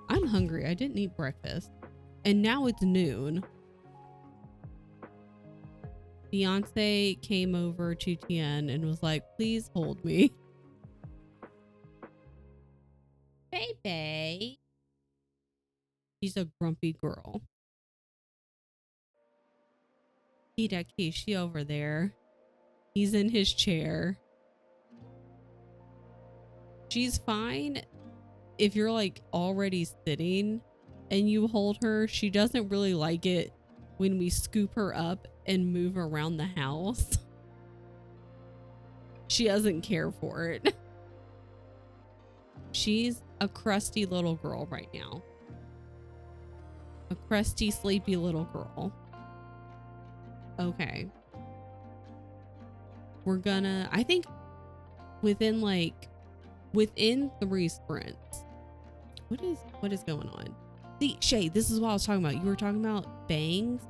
I'm hungry. I didn't eat breakfast. And now it's noon. Beyonce came over to Tien and was like, please hold me. Baby. She's a grumpy girl. She over there. He's in his chair. She's fine if you're like already sitting and you hold her. She doesn't really like it when we scoop her up and move around the house. She doesn't care for it. She's a crusty little girl right now. A crusty, sleepy little girl. Okay. We're gonna, I think within 3 sprints. What is going on? See, Shay, this is what I was talking about. You were talking about bangs.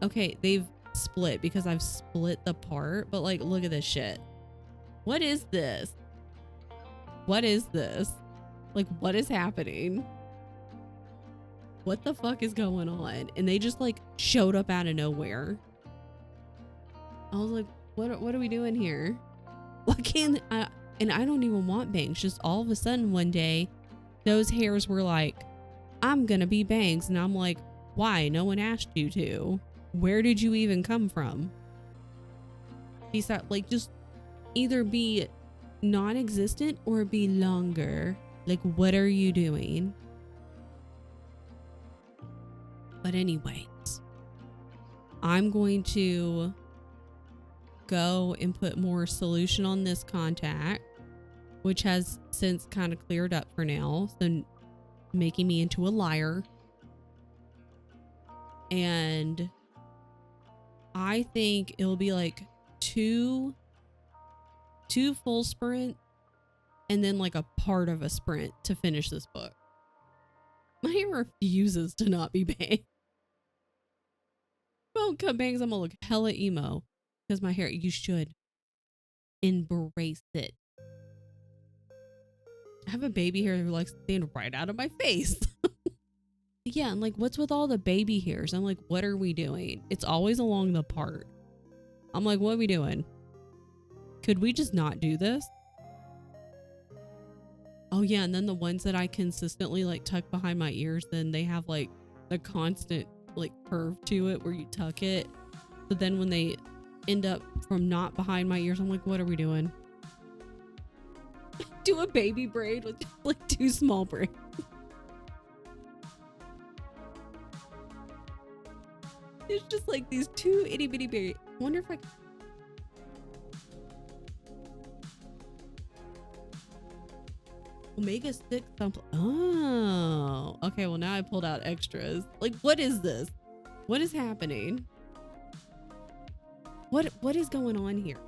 Okay, they've split because I've split the part, but like, look at this shit. What is this? What is this? Like, what is happening? What the fuck is going on? And they just like showed up out of nowhere. I was like, what are we doing here? Why can't I? And I don't even want bangs. Just all of a sudden one day, those hairs were like, I'm gonna be bangs. And I'm like, why? No one asked you to. Where did you even come from? He said, like, just either be non-existent or be longer. Like, what are you doing? But anyways, I'm going to go and put more solution on this contact, which has since kind of cleared up for now, so making me into a liar. And I think it'll be like two full sprints and then like a part of a sprint to finish this book. My hair refuses to not be banged. If I don't cut bangs, I'm gonna look hella emo. Because my hair, you should embrace it. I have a baby hair who likes to stand right out of my face. Yeah, and like, what's with all the baby hairs? I'm like, what are we doing? It's always along the part. I'm like, what are we doing? Could we just not do this? Oh yeah, and then the ones that I consistently like tuck behind my ears, then they have like the constant like curve to it where you tuck it. So then when they end up from not behind my ears, I'm like, what are we doing? Do a baby braid with like 2 small braids. It's just like these 2 itty bitty braids. I wonder if I omega-6 sample. Oh, okay. Well, now I pulled out extras. Like, what is this? What is happening? What is going on here?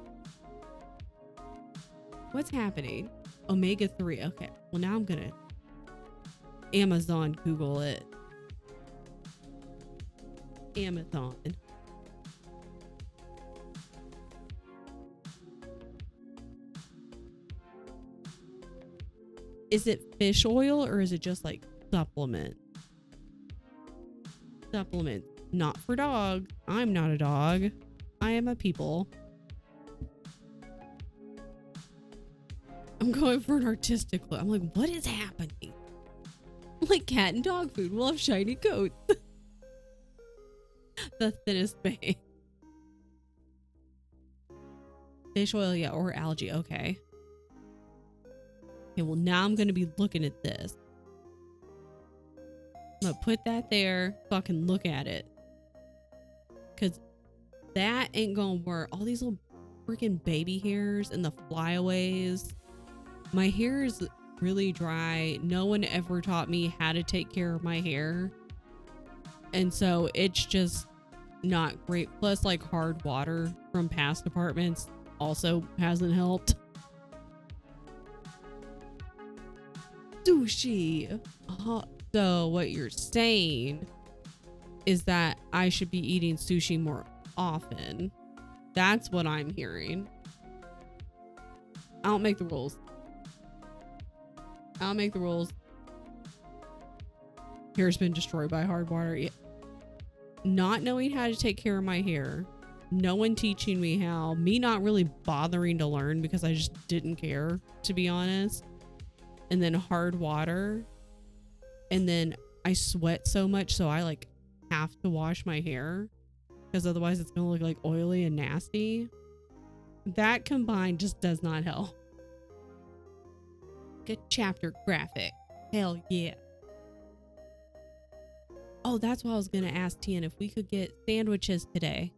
What's happening? Omega-3. Okay. Well, now I'm gonna Amazon Google it. Amazon. Is it fish oil or is it just like supplement? Supplement. Not for dogs. I'm not a dog. I am a people. I'm going for an artistic look. I'm like, what is happening? Like cat and dog food will have shiny coats. The thinnest bang. Fish oil, yeah, or algae. Okay. Okay, well, now I'm going to be looking at this. I'm going to put that there so I can look at it. Because that ain't going to work. All these little freaking baby hairs and the flyaways. My hair is really dry. No one ever taught me how to take care of my hair. And so it's just not great. Plus, like, hard water from past apartments also hasn't helped. Sushi. So what you're saying is that I should be eating sushi more often. That's what I'm hearing. I don't make the rules. I don't make the rules. Hair's been destroyed by hard water. Not knowing how to take care of my hair. No one teaching me how. Me not really bothering to learn because I just didn't care, to be honest. And then hard water. And then I sweat so much, so I like have to wash my hair because otherwise it's gonna look like oily and nasty. That combined just does not help. Good chapter graphic. Hell yeah. Oh, that's what I was gonna ask Tian, if we could get sandwiches today.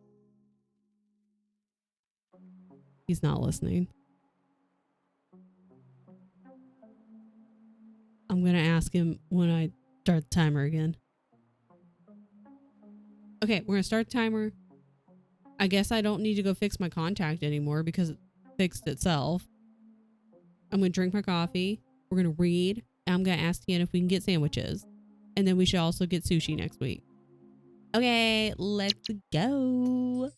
He's not listening. I'm gonna ask him when I start the timer again. Okay, we're gonna start the timer. I guess I don't need to go fix my contact anymore because it fixed itself. I'm gonna drink my coffee. We're gonna read. And I'm gonna ask Tian if we can get sandwiches. And then we should also get sushi next week. Okay, let's go.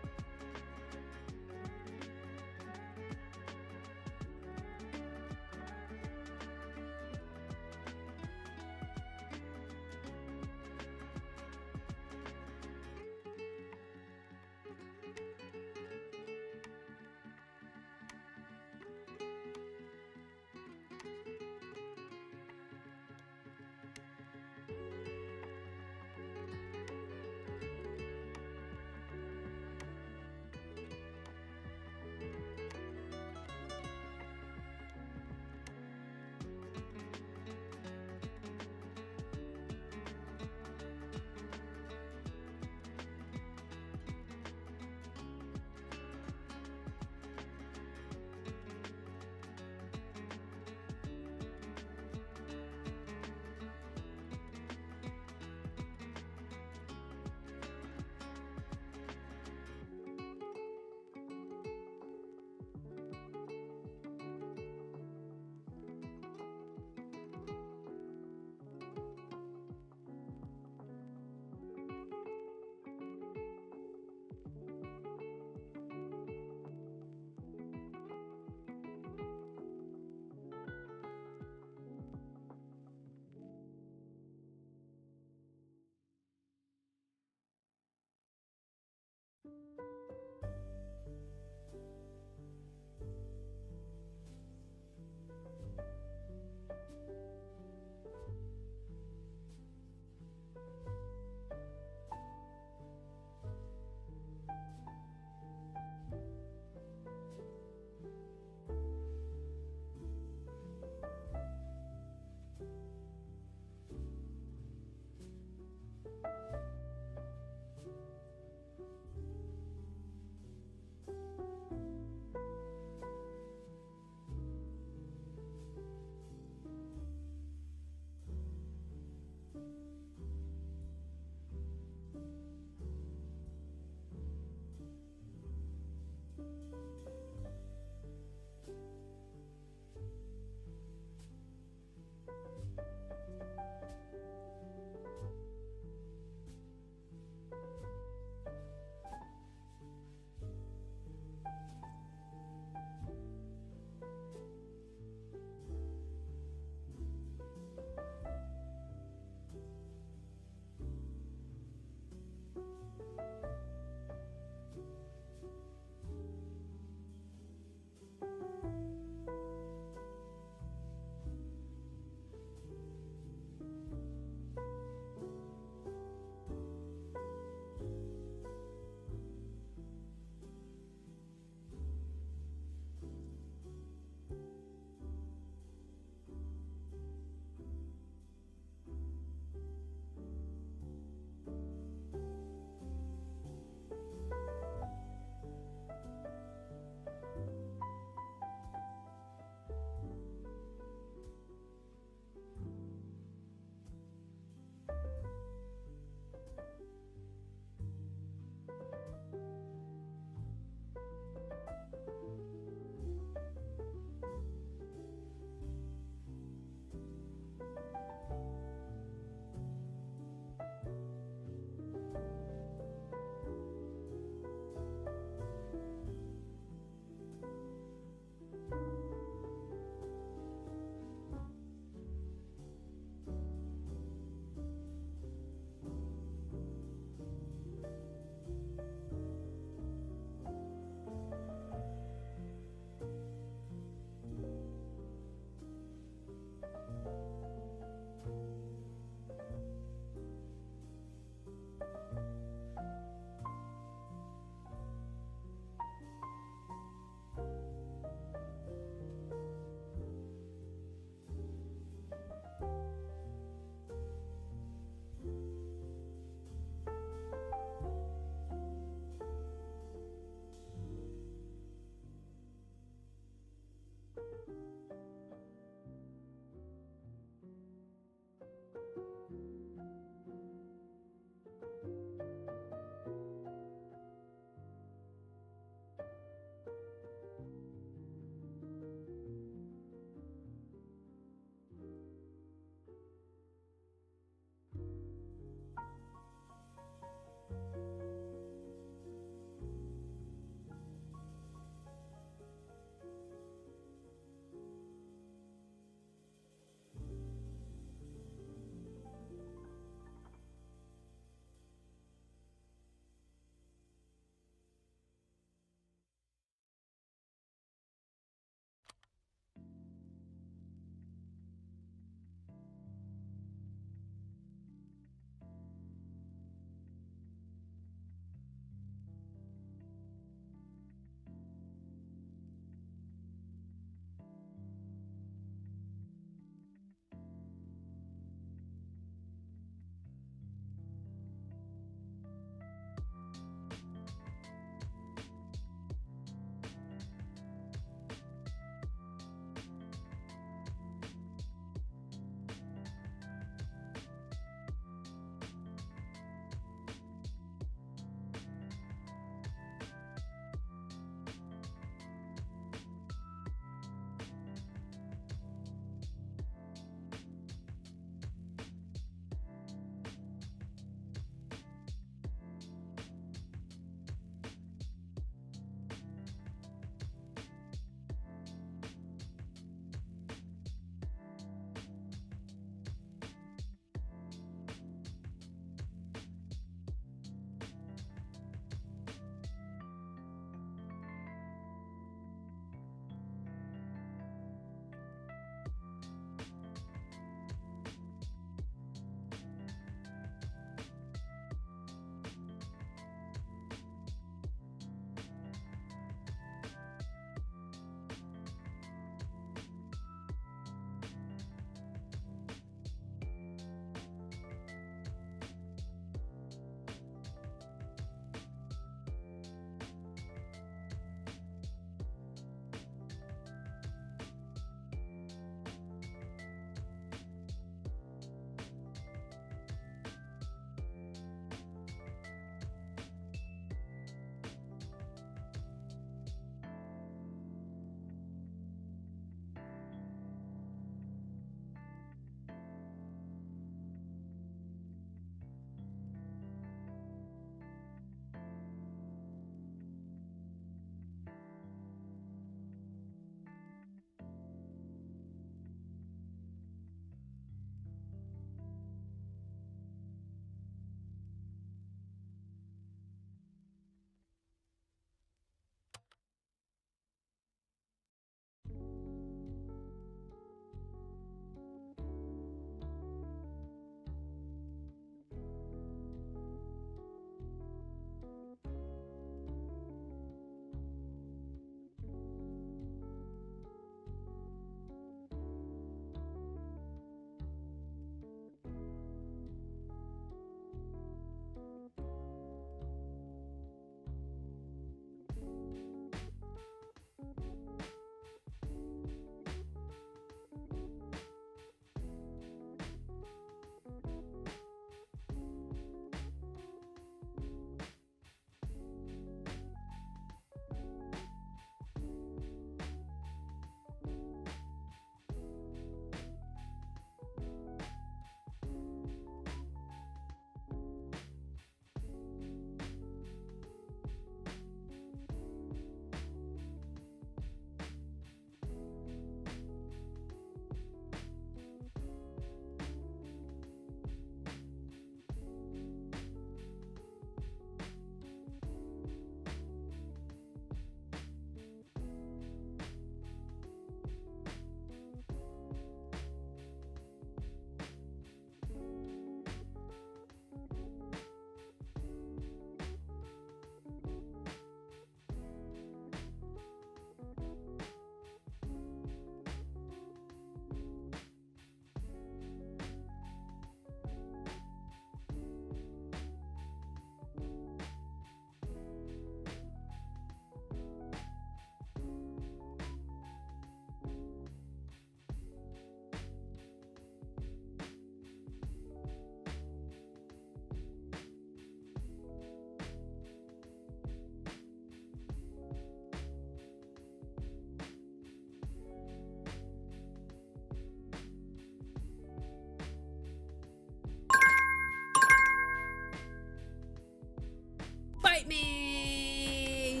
Fight me!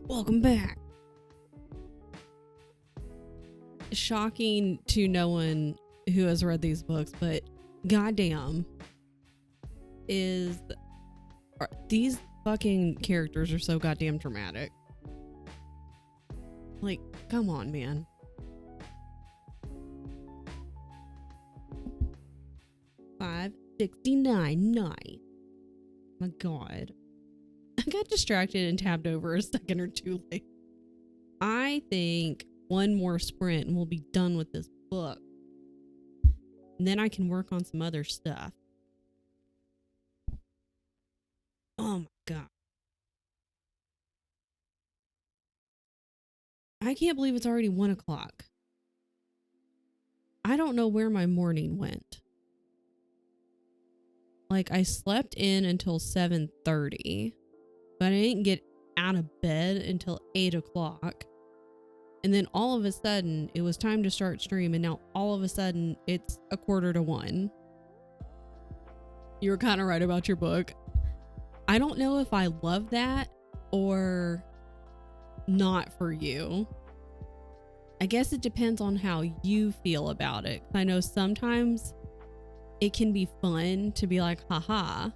Welcome back. Shocking to no one who has read these books, but goddamn, these fucking characters are so goddamn dramatic. Like, come on, man. $5.69 nice. My God. I got distracted and tabbed over a second or two late. I think one more sprint and we'll be done with this book. And then I can work on some other stuff. Oh my God. I can't believe it's already 1 o'clock. I don't know where my morning went. Like, I slept in until 7:30, but I didn't get out of bed until 8 o'clock. And then all of a sudden, it was time to start stream, and now all of a sudden, it's 1:45. You were kind of right about your book. I don't know if I love that or not for you. I guess it depends on how you feel about it. I know sometimes it can be fun to be like, haha,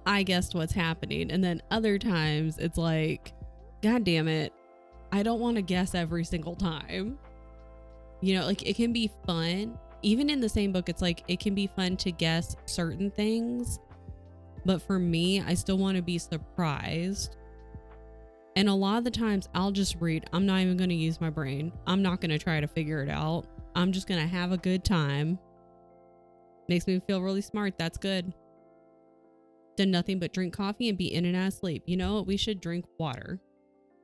I guessed what's happening. And then other times it's like, God damn it, I don't want to guess every single time. You know, like, it can be fun. Even in the same book, it's like, it can be fun to guess certain things. But for me, I still want to be surprised. And a lot of the times I'll just read. I'm not even going to use my brain. I'm not going to try to figure it out. I'm just going to have a good time. Makes me feel really smart. That's good. Done nothing but drink coffee and be in and out of sleep. You know what? We should drink water.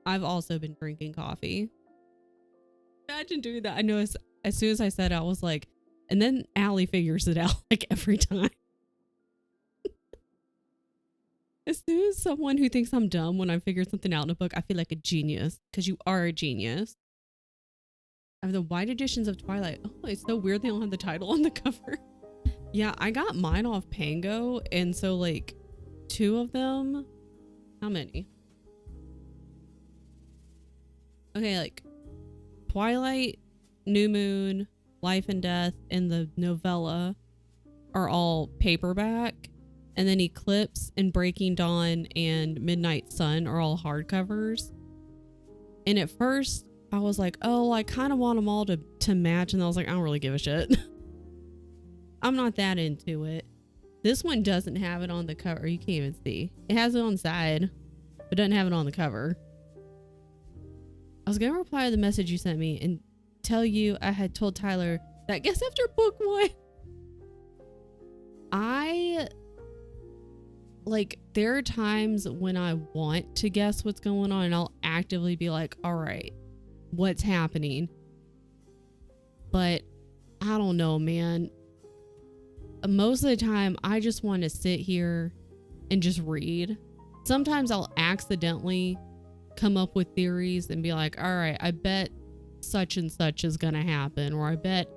I've also been drinking coffee. Imagine doing that. I know as soon as I said it, I was like, and then Allie figures it out like every time. As soon as someone who thinks I'm dumb when I figure something out in a book, I feel like a genius, because you are a genius. I have the white editions of Twilight. Oh, it's so weird they don't have the title on the cover. Yeah, I got mine off Pango, and so like 2 of them. How many? Okay, like Twilight, New Moon, Life and Death, and the novella are all paperback. And then Eclipse and Breaking Dawn and Midnight Sun are all hardcovers. And at first I was like, oh, I kind of want them all to match. And I was like, I don't really give a shit. I'm not that into it. This one doesn't have it on the cover. You can't even see. It has it on the side, but doesn't have it on the cover. I was going to reply to the message you sent me and tell you I had told Tyler that guess after book 1. There are times when I want to guess what's going on and I'll actively be like, all right, what's happening? But I don't know, man. Most of the time, I just want to sit here and just read. Sometimes I'll accidentally come up with theories and be like, all right, I bet such and such is going to happen, or I bet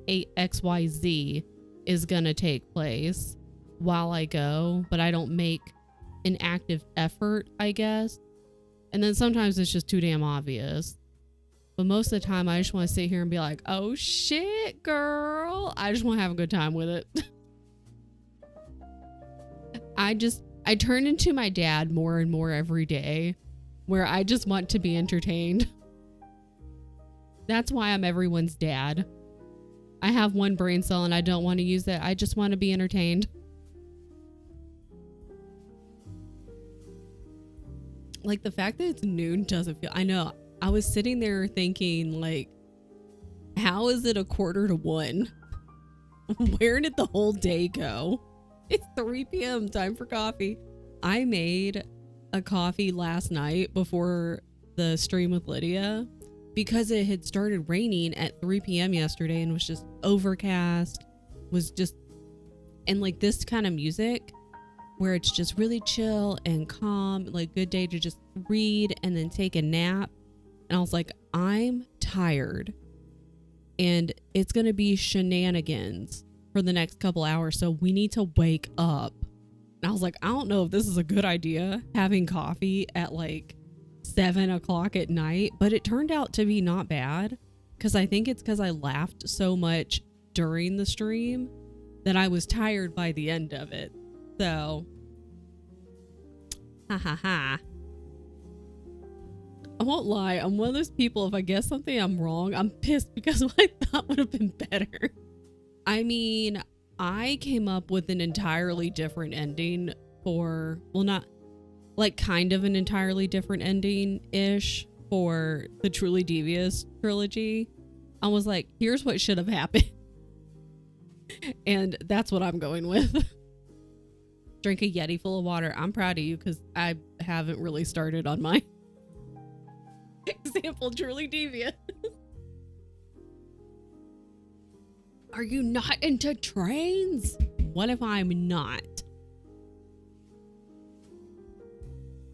XYZ is going to take place while I go, but I don't make an active effort, I guess. And then sometimes it's just too damn obvious. But most of the time, I just want to sit here and be like, oh shit, girl. I just want to have a good time with it. I turn into my dad more and more every day, where I just want to be entertained. That's why I'm everyone's dad. I have one brain cell and I don't want to use it. I just want to be entertained. Like, the fact that it's noon doesn't feel... I know. I was sitting there thinking, like, how is it 1:45? Where did the whole day go? It's 3 p.m. Time for coffee. I made a coffee last night before the stream with Lydia because it had started raining at 3 p.m. yesterday and was just overcast. And like this kind of music where it's just really chill and calm, like good day to just read and then take a nap. And I was like, I'm tired and it's going to be shenanigans for the next couple hours, so we need to wake up. And I was like, I don't know if this is a good idea, having coffee at like 7 o'clock at night, but it turned out to be not bad, because I think it's because I laughed so much during the stream that I was tired by the end of it. So, ha ha ha. I won't lie, I'm one of those people, if I guess something I'm wrong, I'm pissed because what I thought would have been better. I mean, I came up with an entirely different ending for, well, not like kind of an entirely different ending-ish for the Truly Devious trilogy. I was like, here's what should have happened. And that's what I'm going with. Drink a Yeti full of water. I'm proud of you because I haven't really started on my example Truly Devious. Are you not into trains? What if I'm not?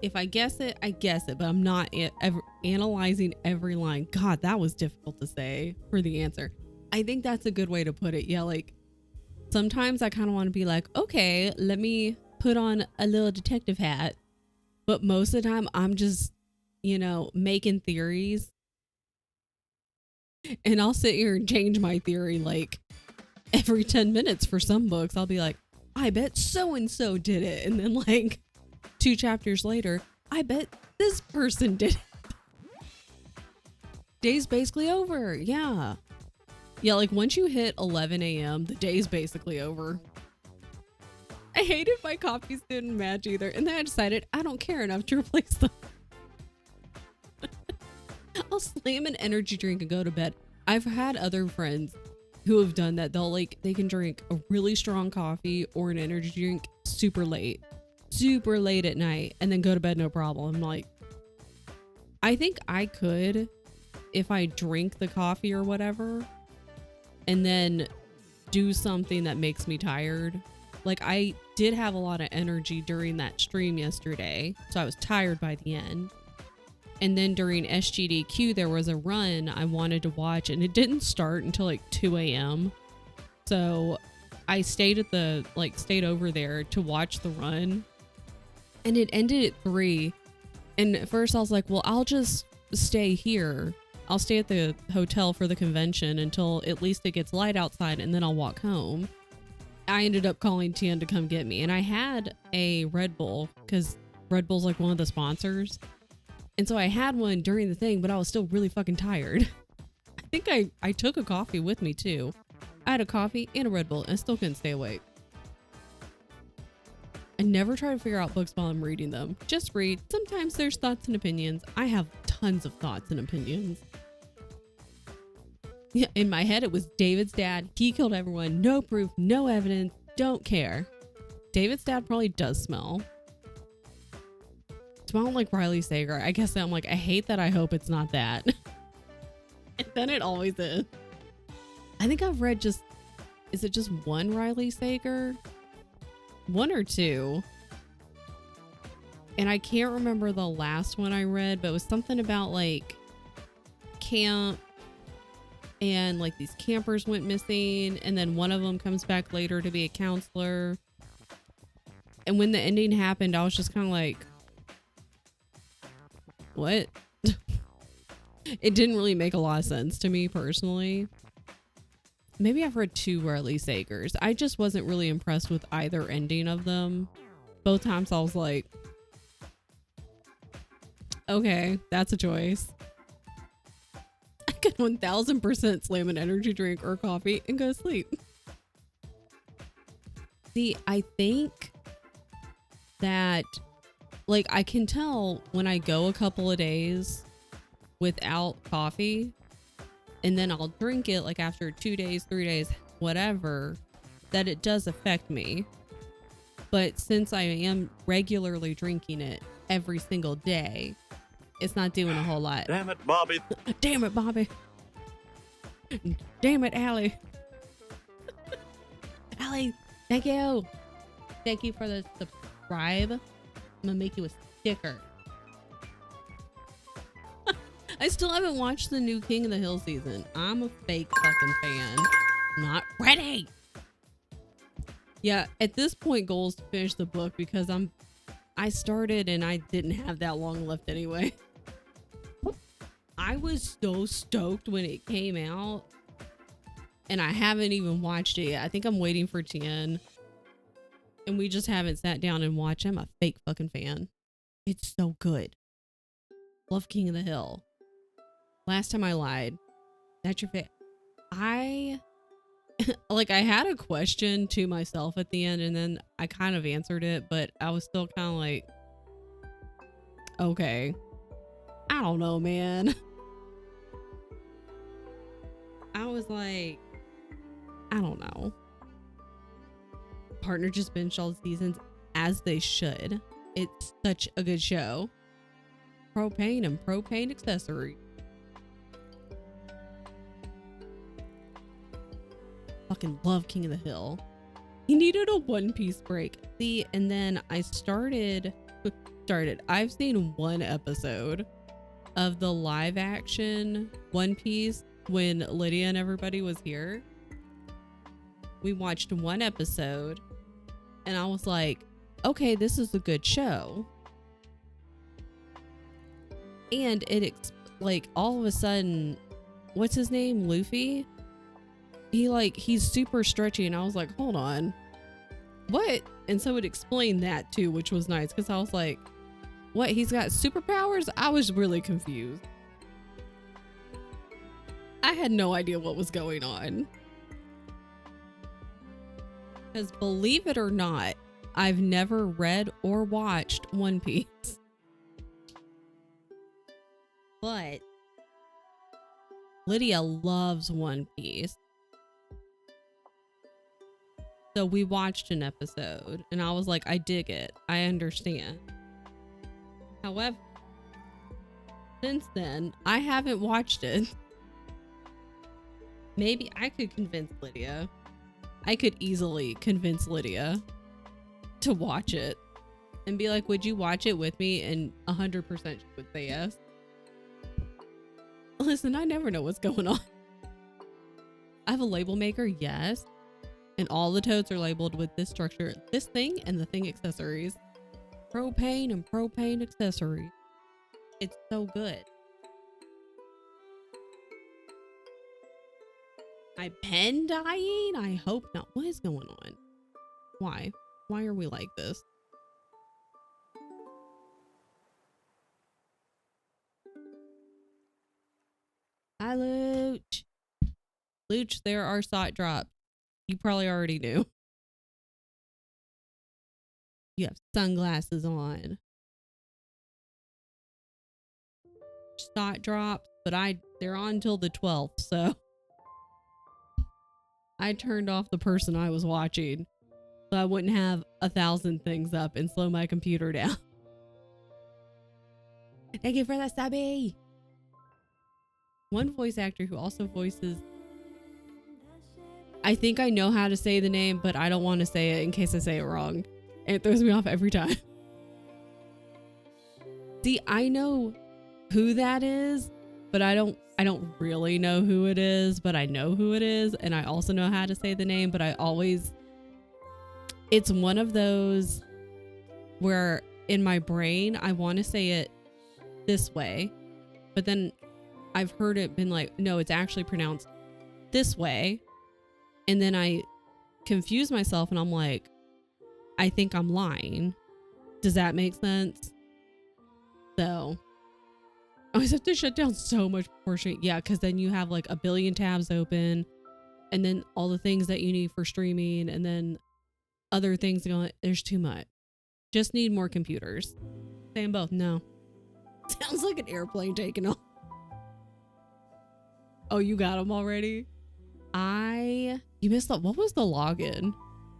If I guess it, I guess it, but I'm not ever analyzing every line. God, that was difficult to say for the answer. I think that's a good way to put it. Yeah, like sometimes I kind of want to be like, okay, let me put on a little detective hat. But most of the time I'm just, you know, making theories. And I'll sit here and change my theory like every 10 minutes for some books. I'll be like, I bet so-and-so did it. And then like 2 chapters later, I bet this person did it. Day's basically over. Yeah. Yeah, like once you hit 11 a.m., the day's basically over. I hated my copies didn't match either. And then I decided I don't care enough to replace them. I'll slam an energy drink and go to bed. I've had other friends who have done that. They can drink a really strong coffee or an energy drink super late at night and then go to bed no problem. I'm like, I think I could if I drink the coffee or whatever and then do something that makes me tired. Like I did have a lot of energy during that stream yesterday, so I was tired by the end. And then during SGDQ, there was a run I wanted to watch and it didn't start until like 2 a.m. So I stayed stayed over there to watch the run and it ended at 3. And at first I was like, well, I'll just stay here. I'll stay at the hotel for the convention until at least it gets light outside and then I'll walk home. I ended up calling Tian to come get me and I had a Red Bull because Red Bull's like one of the sponsors. And so I had one during the thing, but I was still really fucking tired. I think I took a coffee with me too. I had a coffee and a Red Bull and I still couldn't stay awake. I never try to figure out books while I'm reading them. Just read. Sometimes there's thoughts and opinions. I have tons of thoughts and opinions. Yeah, in my head, it was David's dad. He killed everyone. No proof, no evidence. Don't care. David's dad probably does smell. Smell like Riley Sager. I guess I'm like, I hate that. I hope it's not that. And then it always is. I think I've read is it just one Riley Sager? 1 or 2. And I can't remember the last one I read, but it was something about like camp and like these campers went missing. And then one of them comes back later to be a counselor. And when the ending happened, I was just kind of like, what? It didn't really make a lot of sense to me personally. Maybe I've read 2 Riley Sagers. I just wasn't really impressed with either ending of them. Both times I was like, okay, that's a choice. I could 1000% slam an energy drink or coffee and go to sleep. See, I think that like I can tell when I go a couple of days without coffee and then I'll drink it like after 2 days, 3 days, whatever, that it does affect me. But since I am regularly drinking it every single day, it's not doing a whole lot. Damn it, Bobby. Damn it, Bobby. Damn it, Allie. Allie, thank you. Thank you for the subscribe. I'm gonna make you a sticker. I still haven't watched the new King of the Hill season. I'm a fake fucking fan. Not ready. Yeah, at this point, goal is to finish the book because I started and I didn't have that long left anyway. I was so stoked when it came out, and I haven't even watched it yet. I think I'm waiting for 10, and we just haven't sat down and watched. I'm a fake fucking fan. It's so good. Love King of the Hill. Last time I lied. That's your fit. I had a question to myself at the end, and then I kind of answered it, but I was still kind of like, okay, I don't know, man. I was like, I don't know. Partner just binged all the seasons, as they should. It's such a good show. Propane and propane accessory. Fucking love King of the Hill. He needed a One Piece break. See, and then I started. I've seen one episode of the live action One Piece when Lydia and everybody was here. We watched one episode and I was like, okay, this is a good show. And all of a sudden, what's his name? Luffy? He's super stretchy, and I was like, hold on, what? And so it explained that too, which was nice, because I was like, what, he's got superpowers? I was really confused. I had no idea what was going on. Because believe it or not, I've never read or watched One Piece. But Lydia loves One Piece. So we watched an episode and I was like, I dig it. I understand. However, since then, I haven't watched it. Maybe I could convince Lydia. I could easily convince Lydia to watch it and be like, would you watch it with me? And 100% she would say yes. Listen, I never know what's going on. I have a label maker, yes. And all the totes are labeled with this structure, this thing, and the thing accessories. Propane and propane accessory. It's so good. My pen dying? I hope not. What is going on? Why? Why are we like this? Hi, Looch. Looch, there are sot drops. You probably already knew. You have sunglasses on. Sot drops, but they're on until the 12th, so I turned off the person I was watching so I wouldn't have 1,000 things up and slow my computer down. Thank you for that, Sabby. One voice actor who also voices, I think I know how to say the name, but I don't want to say it in case I say it wrong. And it throws me off every time. See, I know who that is, but I don't really know who it is, but I know who it is. And I also know how to say the name, but it's one of those where in my brain, I want to say it this way, but then I've heard it been like, no, it's actually pronounced this way. And then I confuse myself and I'm like, I think I'm lying. Does that make sense? So I always have to shut down so much portion. Yeah, because then you have like a billion tabs open and then all the things that you need for streaming and then other things going. There's too much. Just need more computers. Saying both. No. Sounds like an airplane taking off. Oh, you got them already? You missed that. What was the login?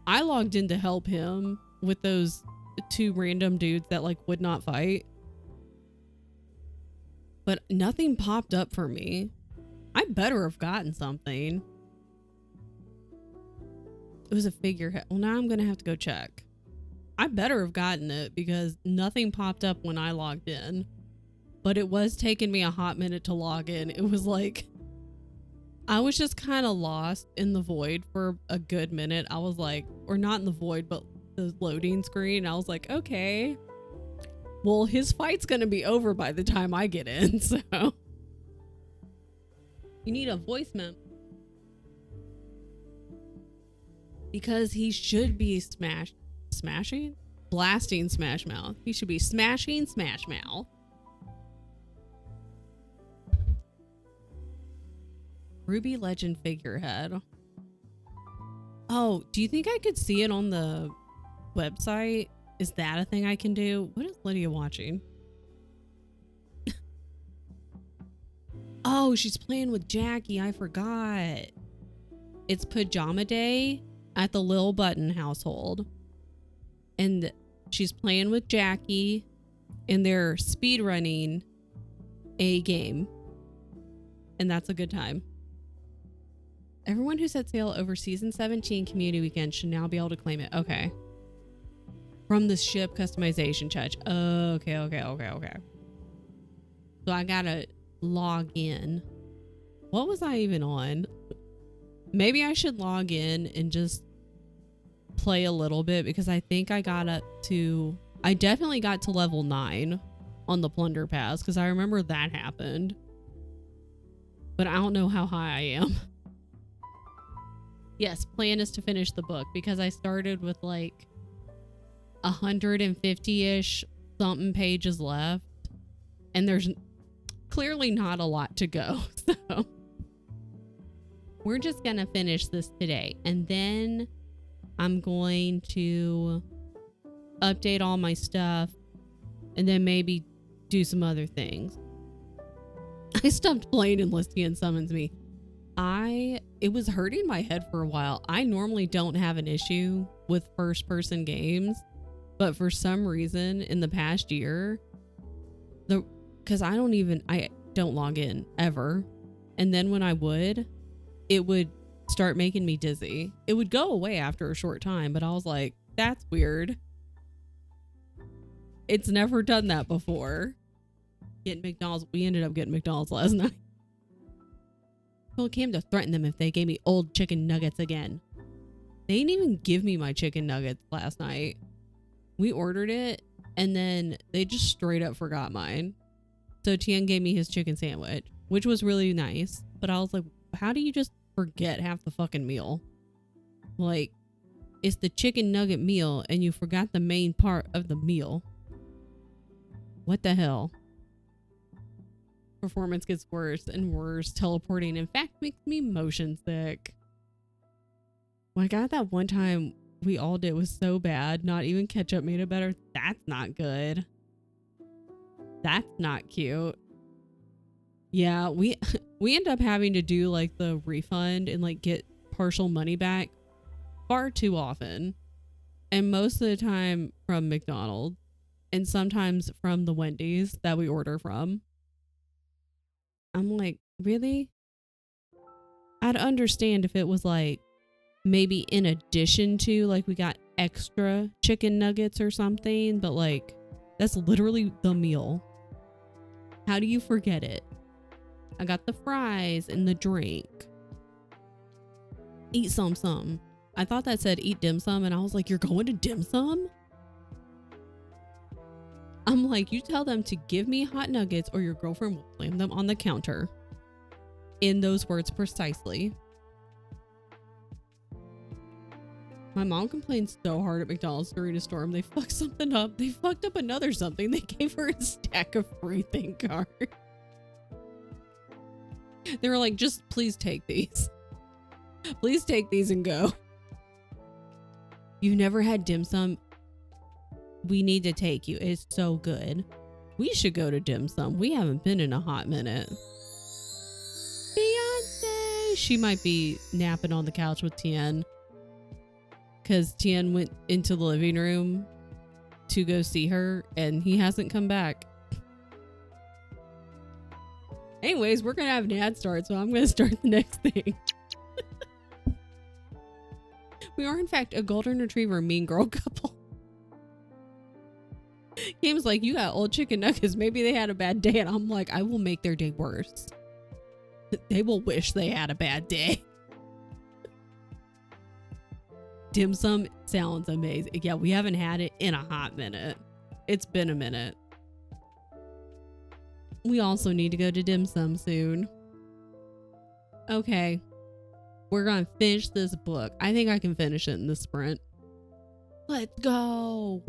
I logged in to help him with those two random dudes that like would not fight. But nothing popped up for me. I better have gotten something. It was a figurehead. Well, now I'm going to have to go check. I better have gotten it because nothing popped up when I logged in. But it was taking me a hot minute to log in. It was like I was just kind of lost in the void for a good minute. I was like, or not in the void, but the loading screen. I was like, okay, well, his fight's going to be over by the time I get in. So you need a voice memo. Because he should be blasting Smash Mouth. He should be smashing Smash Mouth. Ruby Legend figurehead. Oh, do you think I could see it on the website? Is that a thing I can do? What is Lydia watching? Oh, she's playing with Jackie. I forgot. It's pajama day at the Lil Button household. And she's playing with Jackie and they're speedrunning a game. And that's a good time. Everyone who set sail over season 17 community weekend should now be able to claim it. Okay. From the ship customization touch. Okay. So I gotta log in. What was I even on? Maybe I should log in and just play a little bit because I think I definitely got to level 9 on the plunder pass because I remember that happened. But I don't know how high I am. Yes, plan is to finish the book because I started with like 150-ish something pages left and there's clearly not a lot to go. So we're just gonna finish this today and then I'm going to update all my stuff and then maybe do some other things. I stopped playing and Listian summons me. It was hurting my head for a while. I normally don't have an issue with first-person games, but for some reason in the past year, because I don't log in ever, and then when I would, it would start making me dizzy. It would go away after a short time, but I was like, that's weird. It's never done that before. We ended up getting McDonald's last night. Told Cam to threaten them if they gave me old chicken nuggets again. They didn't even give me my chicken nuggets last night. We ordered it and then they just straight up forgot mine. So Tien gave me his chicken sandwich, which was really nice. But I was like, how do you just forget half the fucking meal? Like, it's the chicken nugget meal and you forgot the main part of the meal. What the hell? Performance gets worse and worse. Teleporting, in fact, makes me motion sick. When I got that one time we all did was so bad, not even ketchup made it better. That's not good. That's not cute. Yeah, we end up having to do like the refund and like get partial money back far too often. And most of the time from McDonald's and sometimes from the Wendy's that we order from. I'm like, really? I'd understand if it was like maybe in addition to like we got extra chicken nuggets or something, but like that's literally the meal. How do you forget it? I got the fries and the drink. Eat some. I thought that said eat dim sum and I was like, you're going to dim sum? I'm like, you tell them to give me hot nuggets or your girlfriend will slam them on the counter. In those words precisely. My mom complained so hard at McDonald's during a storm. They fucked something up. They fucked up another something. They gave her a stack of free thank cards. They were like, just please take these. Please take these and go. You've never had dim sum? We need to take you. It's so good. We should go to dim sum. We haven't been in a hot minute. Beyonce. She might be napping on the couch with Tien. Because Tien went into the living room to go see her and he hasn't come back. Anyways, we're going to have an ad start, so I'm going to start the next thing. We are, in fact, a golden retriever mean girl couple. Game's like, you got old chicken nuggets. Maybe they had a bad day. And I'm like, I will make their day worse. They will wish they had a bad day. Dim sum sounds amazing. Yeah, we haven't had it in a hot minute. It's been a minute. We also need to go to dim sum soon. Okay. We're going to finish this book. I think I can finish it in the sprint. Let's go.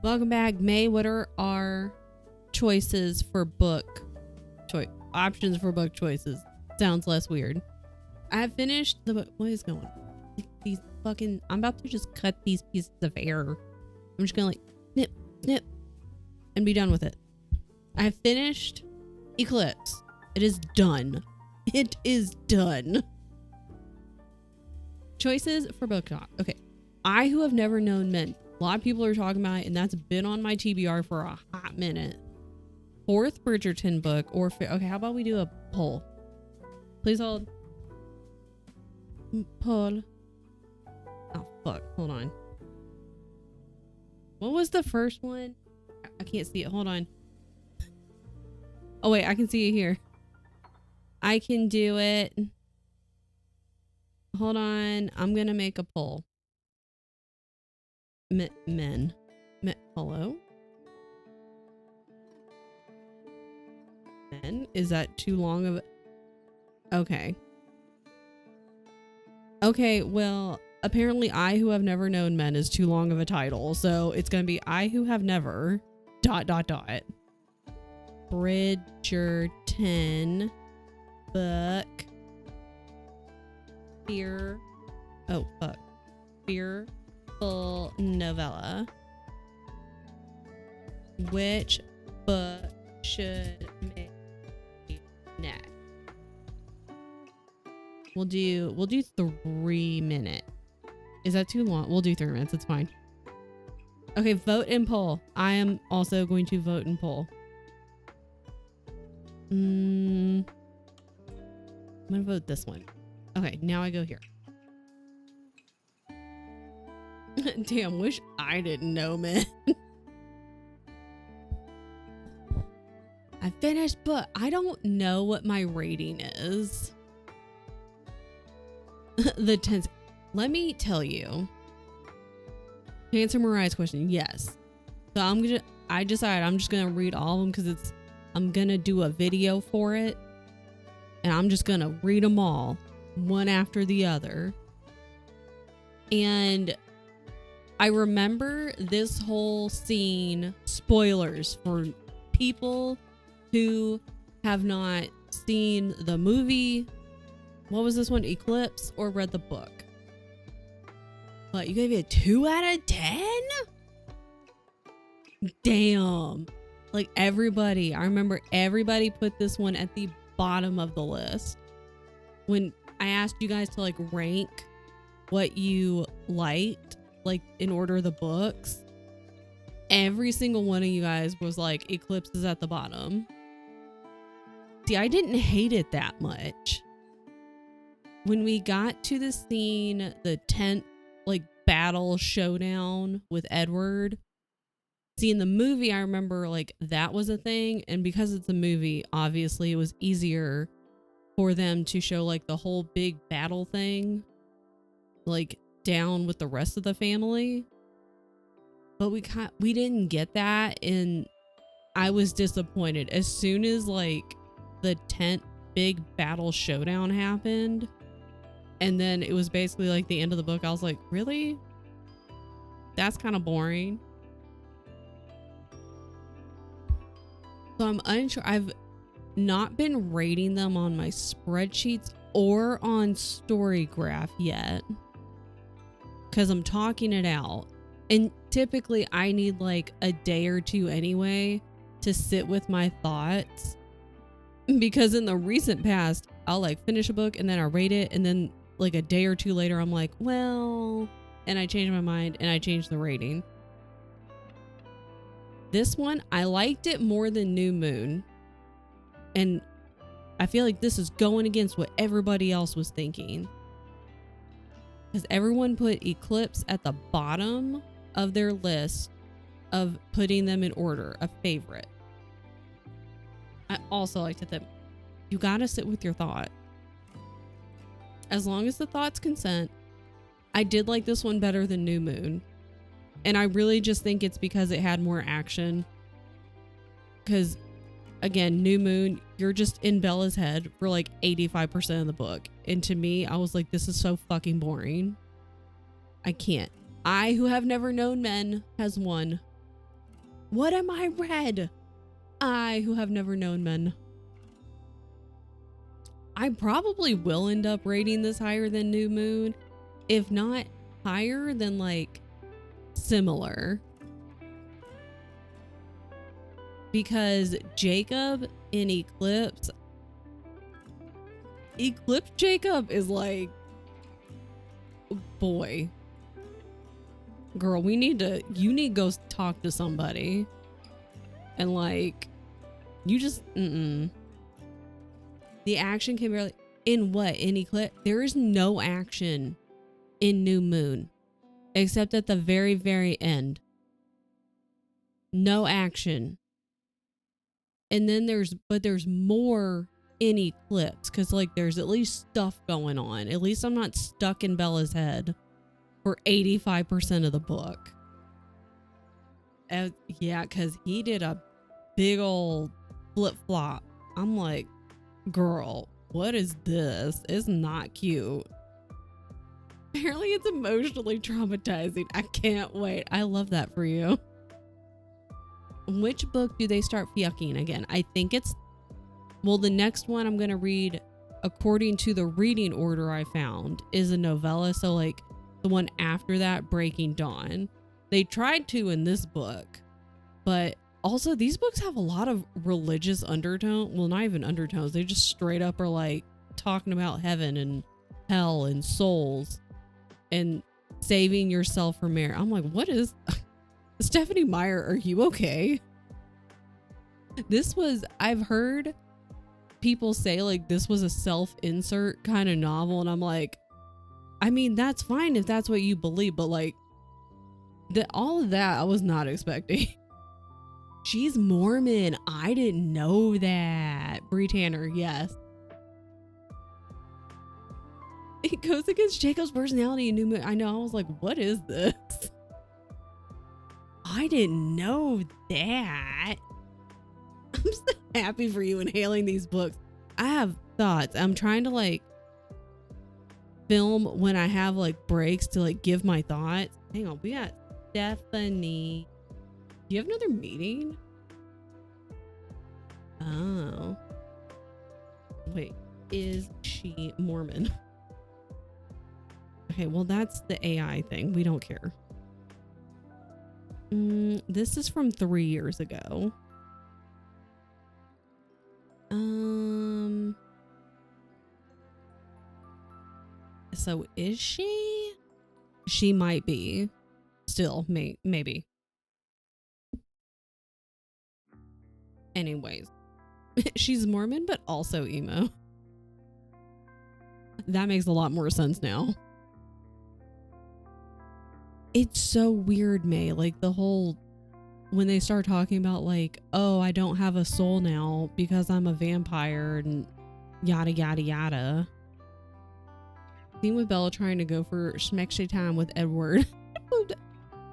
Welcome back, May. What are our choices for book options for book choices? Sounds less weird. I have finished the book. What is going on? These fucking, I'm about to just cut these pieces of hair. I'm just gonna like snip, snip, and be done with it. I have finished Eclipse. It is done. It is done. Choices for book talk. Okay. I Who Have Never Known Men. A lot of people are talking about it, and that's been on my TBR for a hot minute. Fourth Bridgerton book or okay, how about we do a poll? Please hold. Poll. Oh fuck, hold on. What was the first one? I can't see it. Hold on. Oh wait, I can see it here. I can do it. Hold on. I'm gonna make a poll. Men. Hello? Men? Is that too long of a... Okay. Okay, well, apparently I Who Have Never Known Men is too long of a title, so it's gonna be I Who Have Never... ... Bridgerton book fear... Oh, fuck. Fearful novella. Which book should make next? We'll do 3 minutes. Is that too long? We'll do 3 minutes. It's fine. Okay, vote and poll. I am also going to vote and poll. I'm gonna vote this one. Okay, now I go here. Damn, wish I didn't know, man. I finished, but I don't know what my rating is. The 10th. Let me tell you. To answer Mariah's question, yes. So I decided I'm just gonna read all of them because I'm gonna do a video for it. And I'm just gonna read them all, one after the other. And I remember this whole scene, spoilers for people who have not seen the movie. What was this one? Eclipse, or read the book? But you gave it a 2 out of 10? Damn. Like everybody, I remember everybody put this one at the bottom of the list. When I asked you guys to like rank what you liked, like in order of the books, every single one of you guys was like, Eclipse is at the bottom. See, I didn't hate it that much. When we got to the scene, the tent like battle showdown with Edward, see, in the movie, I remember like that was a thing. And because it's a movie, obviously it was easier for them to show like the whole big battle thing, like down with the rest of the family. But we didn't get that, and I was disappointed. As soon as like the tent big battle showdown happened, and then it was basically like the end of the book, I was like, really? That's kind of boring. So I'm unsure. I've not been rating them on my spreadsheets or on Storygraph yet, because I'm talking it out. And typically I need like a day or two anyway to sit with my thoughts, because in the recent past, I'll like finish a book and then I rate it, and then like a day or two later, I'm like, well, and I change my mind and I change the rating. This one, I liked it more than New Moon. And I feel like this is going against what everybody else was thinking, because everyone put Eclipse at the bottom of their list of putting them in order of favorite. I also liked it that you gotta sit with your thought. As long as the thoughts consent. I did like this one better than New Moon. And I really just think it's because it had more action. Because, again, New Moon, you're just in Bella's head for like 85% of the book. And to me, I was like, this is so fucking boring. I can't. I Who Have Never Known Men has won. What am I read? I, who have never known men. I probably will end up rating this higher than New Moon. If not higher, then like similar. Because Jacob in Eclipse Jacob is like, boy, girl, you need to go talk to somebody. And like, you just, the action can barely, in what? In Eclipse? There is no action in New Moon, except at the very, very end. No action. And then there's more in Eclipse, because like there's at least stuff going on. At least I'm not stuck in Bella's head for 85% of the book. Yeah, because he did a big old flip-flop. I'm like, girl, what is this? It's not cute. Apparently it's emotionally traumatizing. I can't wait. I love that for you. Which book do they start yucking again? I think it's, well, the next one I'm going to read, according to the reading order I found, is a novella. So like the one after that, Breaking Dawn. They tried to in this book, but also these books have a lot of religious undertone. Well, not even undertones. They just straight up are like talking about heaven and hell and souls and saving yourself from air. I'm like, what is Stephanie Meyer? Are you okay? I've heard people say like this was a self-insert kind of novel, and I'm like, I mean, that's fine if that's what you believe, but like all of that I was not expecting. She's Mormon. I didn't know that. Bree Tanner, yes. It goes against Jacob's personality in New Moon. I know. I was like, what is this? I didn't know that. I'm so happy for you inhaling these books. I have thoughts. I'm trying to like film when I have like breaks to like give my thoughts. Hang on. We got Stephanie. Do you have another meeting? Oh. Wait, is she Mormon? Okay, well, that's the AI thing. We don't care. This is from 3 years ago. So is she? She might be. Still, maybe. Anyways, she's Mormon, but also emo. That makes a lot more sense now. It's so weird, May. Like the whole, when they start talking about like, oh, I don't have a soul now because I'm a vampire and yada, yada, yada. Scene with Bella trying to go for schmexy time with Edward.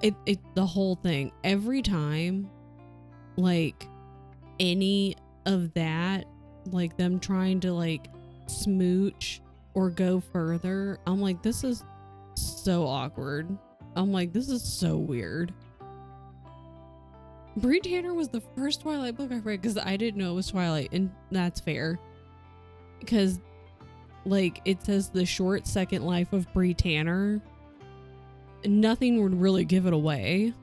The whole thing. Every time, like any of that, like them trying to like smooch or go further, I'm like, this is so awkward. I'm like, this is so weird. Bree Tanner was the first Twilight book I read because I didn't know it was Twilight, and that's fair. Because, like, it says the short second life of Bree Tanner. Nothing would really give it away.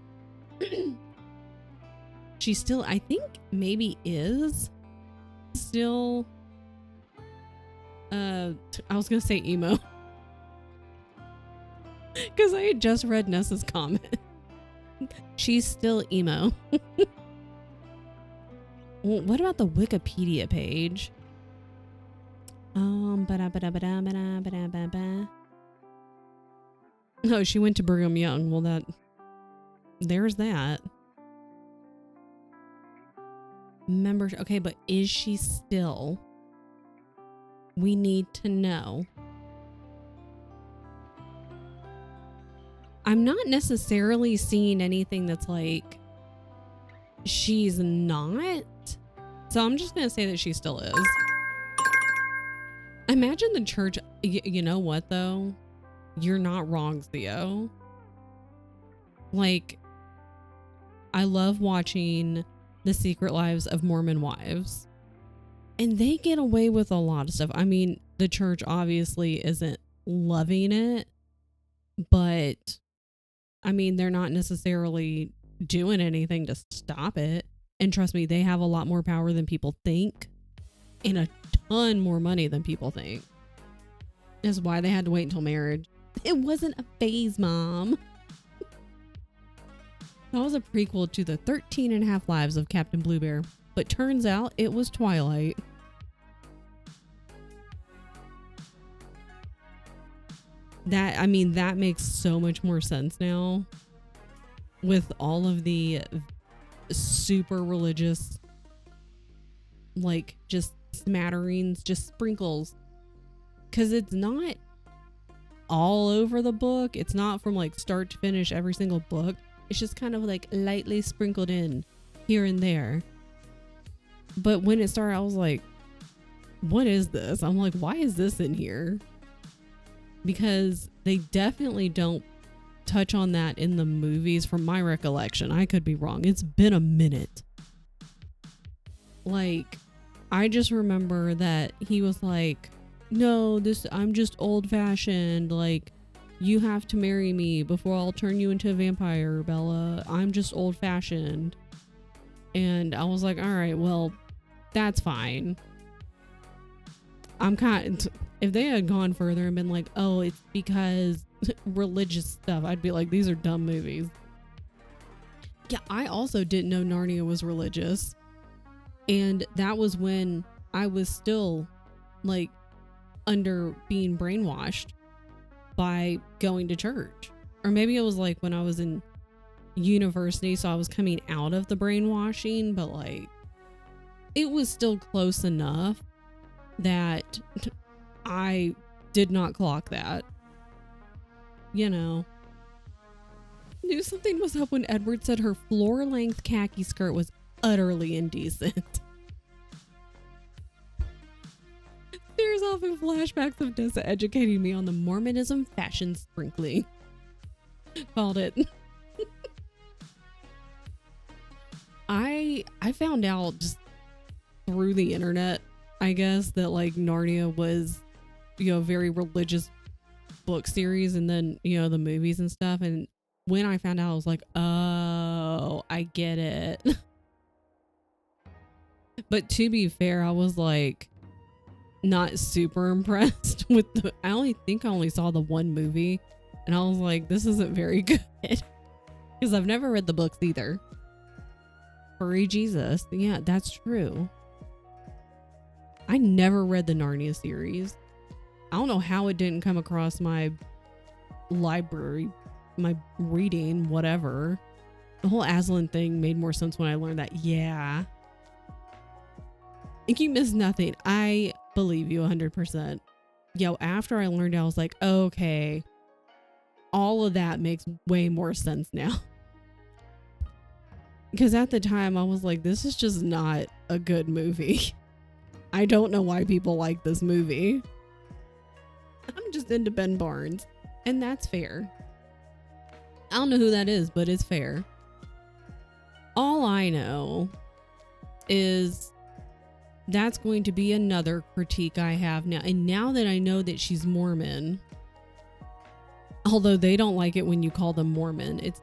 She still, I think, maybe is still. I was gonna say emo. Because I had just read Nessa's comment. She's still emo. Well, what about the Wikipedia page? Oh, she went to Brigham Young. Well, there's that. Members. Okay, but is she still? We need to know. I'm not necessarily seeing anything that's like she's not. So I'm just going to say that she still is. Imagine the church. You know what, though? You're not wrong, Theo. Like, I love watching The Secret Lives of Mormon Wives. And they get away with a lot of stuff. I mean, the church obviously isn't loving it, but I mean, they're not necessarily doing anything to stop it. And trust me, they have a lot more power than people think and a ton more money than people think. That's why they had to wait until marriage. It wasn't a phase, Mom. That was a prequel to the 13 and a half lives of Captain Bluebear. But turns out it was Twilight. That makes so much more sense now. With all of the super religious, like, just smatterings, just sprinkles. Because it's not all over the book. It's not from like start to finish every single book. It's just kind of like lightly sprinkled in here and there. But when it started, I was like, what is this? I'm like, why is this in here? Because they definitely don't touch on that in the movies from my recollection. I could be wrong. It's been a minute. Like, I just remember that he was like, no, I'm just old fashioned. Like, you have to marry me before I'll turn you into a vampire, Bella. I'm just old fashioned. And I was like, all right, well, that's fine. If they had gone further and been like, oh, it's because religious stuff, I'd be like, these are dumb movies. Yeah, I also didn't know Narnia was religious. And that was when I was still like under being brainwashed by going to church. Or maybe it was like when I was in university, so I was coming out of the brainwashing, but like it was still close enough that I did not clock that. You know. Knew something was up when Edward said her floor-length khaki skirt was utterly indecent. Stares off in flashbacks of Dessa educating me on the Mormonism fashion sprinkling. Called it. I found out just through the internet, I guess, that like Narnia was, you know, a very religious book series, and then, you know, the movies and stuff. And when I found out, I was like, oh, I get it. But to be fair, I was like not super impressed with I only saw the one movie, and I was like, this isn't very good. Because I've never read the books either. Furry Jesus. Yeah, that's true. I never read the Narnia series. I don't know how it didn't come across my library, my reading, whatever. The whole Aslan thing made more sense when I learned that. Yeah. You miss nothing. I believe you 100%. Yo, after I learned it, I was like, okay, all of that makes way more sense now. Because at the time, I was like, this is just not a good movie. I don't know why people like this movie. I'm just into Ben Barnes, and that's fair. I don't know who that is, but it's fair. All I know is that's going to be another critique I have now. And now that I know that she's Mormon, although they don't like it when you call them Mormon, it's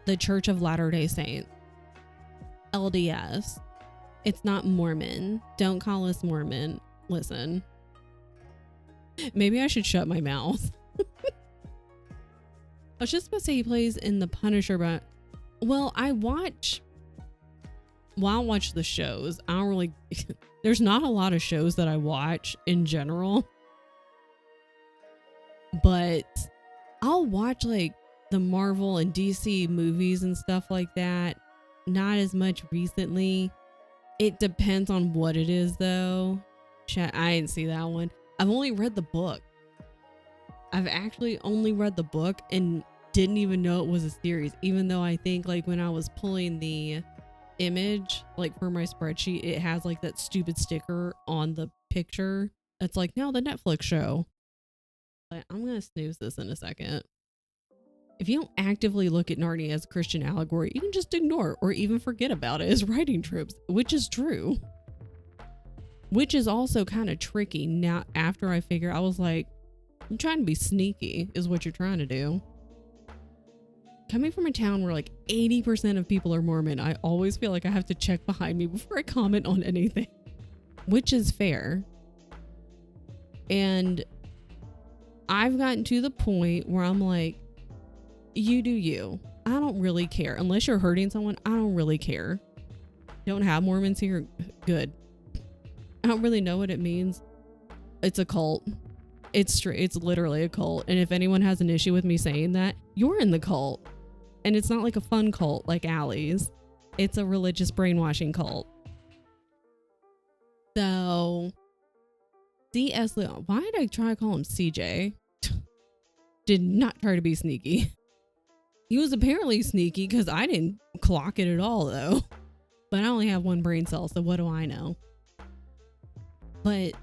the Church of Latter-day Saints. LDS. It's not Mormon. Don't call us Mormon. Listen. Maybe I should shut my mouth. I was just about to say he plays in The Punisher, but well, I watch the shows. I don't really there's not a lot of shows that I watch in general. But I'll watch like the Marvel and DC movies and stuff like that. Not as much recently. It depends on what it is though. I didn't see that one. I've only read the book. I've actually only read the book and didn't even know it was a series, even though I think like when I was pulling the image like for my spreadsheet, it has like that stupid sticker on the picture that's like, now the Netflix show. But I'm gonna snooze this in a second. if you don't actively look at Narnia as a Christian allegory, you can just ignore it or even forget about it as writing tropes, which is true. Which is also kind of tricky. Now, after I was like, you're trying to be sneaky is what you're trying to do. Coming from a town where like 80% of people are Mormon, I always feel like I have to check behind me before I comment on anything, which is fair. And I've gotten to the point where I'm like, you do you. I don't really care. Unless you're hurting someone, I don't really care. Don't have Mormons here? Good. I don't really know what it means. It's a cult. It's literally a cult. And if anyone has an issue with me saying that, you're in the cult. And it's not like a fun cult like Allie's. It's a religious brainwashing cult. So, C.S. Lewis. Why did I try to call him CJ? Did not try to be sneaky. He was apparently sneaky because I didn't clock it at all, though. But I only have one brain cell, so what do I know? But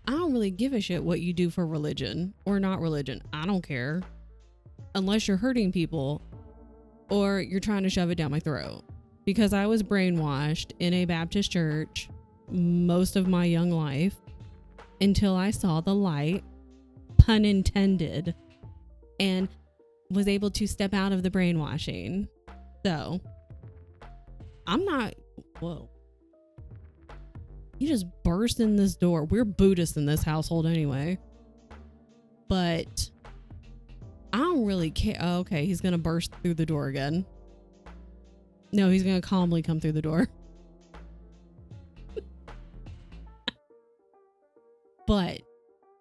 I don't really give a shit what you do for religion or not religion. I don't care. Unless you're hurting people or you're trying to shove it down my throat. Because I was brainwashed in a Baptist church most of my young life until I saw the light, pun intended, and was able to step out of the brainwashing. So, I'm not, whoa. You just burst in this door. We're Buddhists in this household anyway. But I don't really care. Oh, okay, he's going to burst through the door again. No, he's going to calmly come through the door. But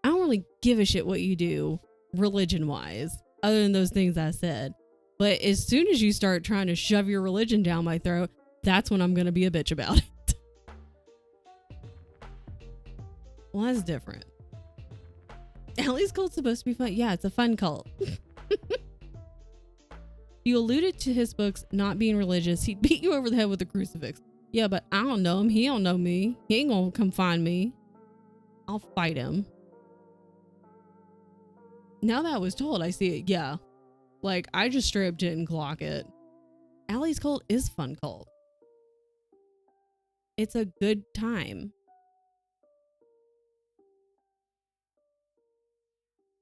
I don't really give a shit what you do religion-wise, other than those things I said. But as soon as you start trying to shove your religion down my throat, that's when I'm going to be a bitch about it. Well, that's different. Allie's cult's supposed to be fun. Yeah, it's a fun cult. You alluded to his books not being religious. He'd beat you over the head with a crucifix. Yeah, but I don't know him. He don't know me. He ain't gonna come find me. I'll fight him. Now that I was told, I see it. Yeah. Like, I just straight up didn't clock it. Allie's cult is fun cult. It's a good time.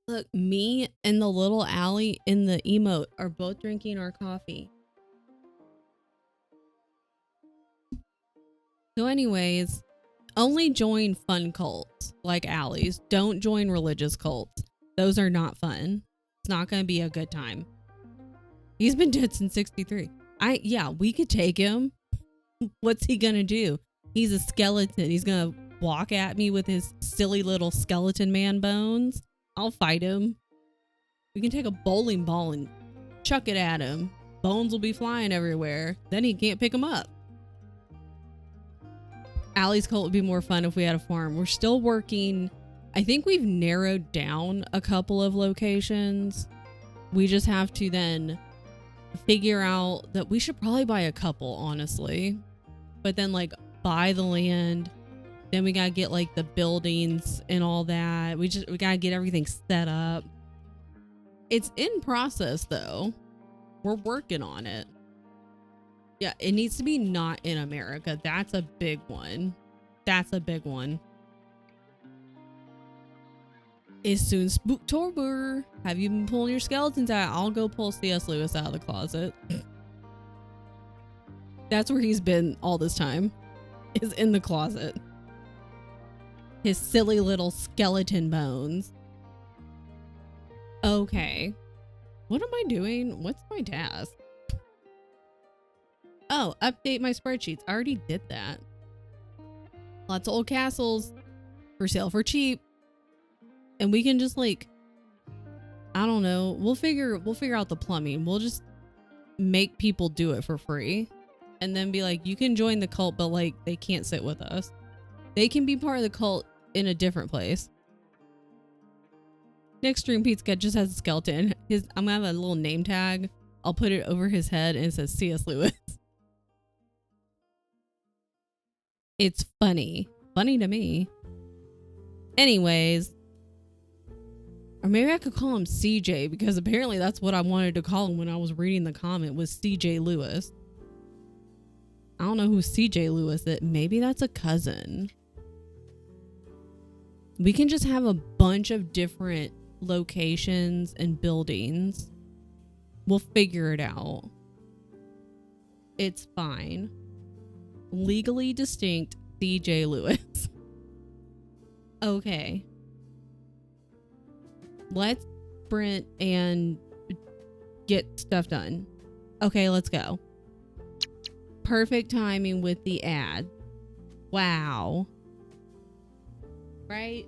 Look, me and the little Allie in the emote are both drinking our coffee. So anyways, only join fun cults like Allie's. Don't join religious cults. Those are not fun. It's not going to be a good time. He's been dead since 63. Yeah, we could take him. What's he going to do? He's a skeleton. He's going to walk at me with his silly little skeleton man bones. I'll fight him. We can take a bowling ball and chuck it at him. Bones will be flying everywhere. Then he can't pick them up. Allie's cult would be more fun if we had a farm. We're still working. I think we've narrowed down a couple of locations. We just have to then figure out that we should probably buy a couple, honestly. But then like buy the land. Then we gotta get like the buildings and all that. We gotta get everything set up. It's in process though. We're working on it. Yeah, it needs to be not in America. That's a big one. That's a big one. It's soon Spooktober. Have you been pulling your skeletons out? I'll go pull C.S. Lewis out of the closet. That's where he's been all this time. Is in the closet. His silly little skeleton bones. Okay. What am I doing? What's my task? Oh, update my spreadsheets. I already did that. Lots of old castles for sale for cheap. And we can just like, I don't know. We'll figure out the plumbing. We'll just make people do it for free. And then be like, you can join the cult, but like they can't sit with us. They can be part of the cult in a different place. Next Dream Pizza just has a skeleton. I'm gonna have a little name tag. I'll put it over his head and it says C.S. Lewis. It's funny. Funny to me. Anyways, Or maybe I could call him CJ because apparently that's what I wanted to call him when I was reading the comment was CJ Lewis. I don't know who CJ Lewis is. Maybe that's a cousin. We can just have a bunch of different locations and buildings. We'll figure it out. It's fine. Legally distinct CJ Lewis. Okay. Let's sprint and get stuff done. Okay, let's go. Perfect timing with the ad. Wow. Right?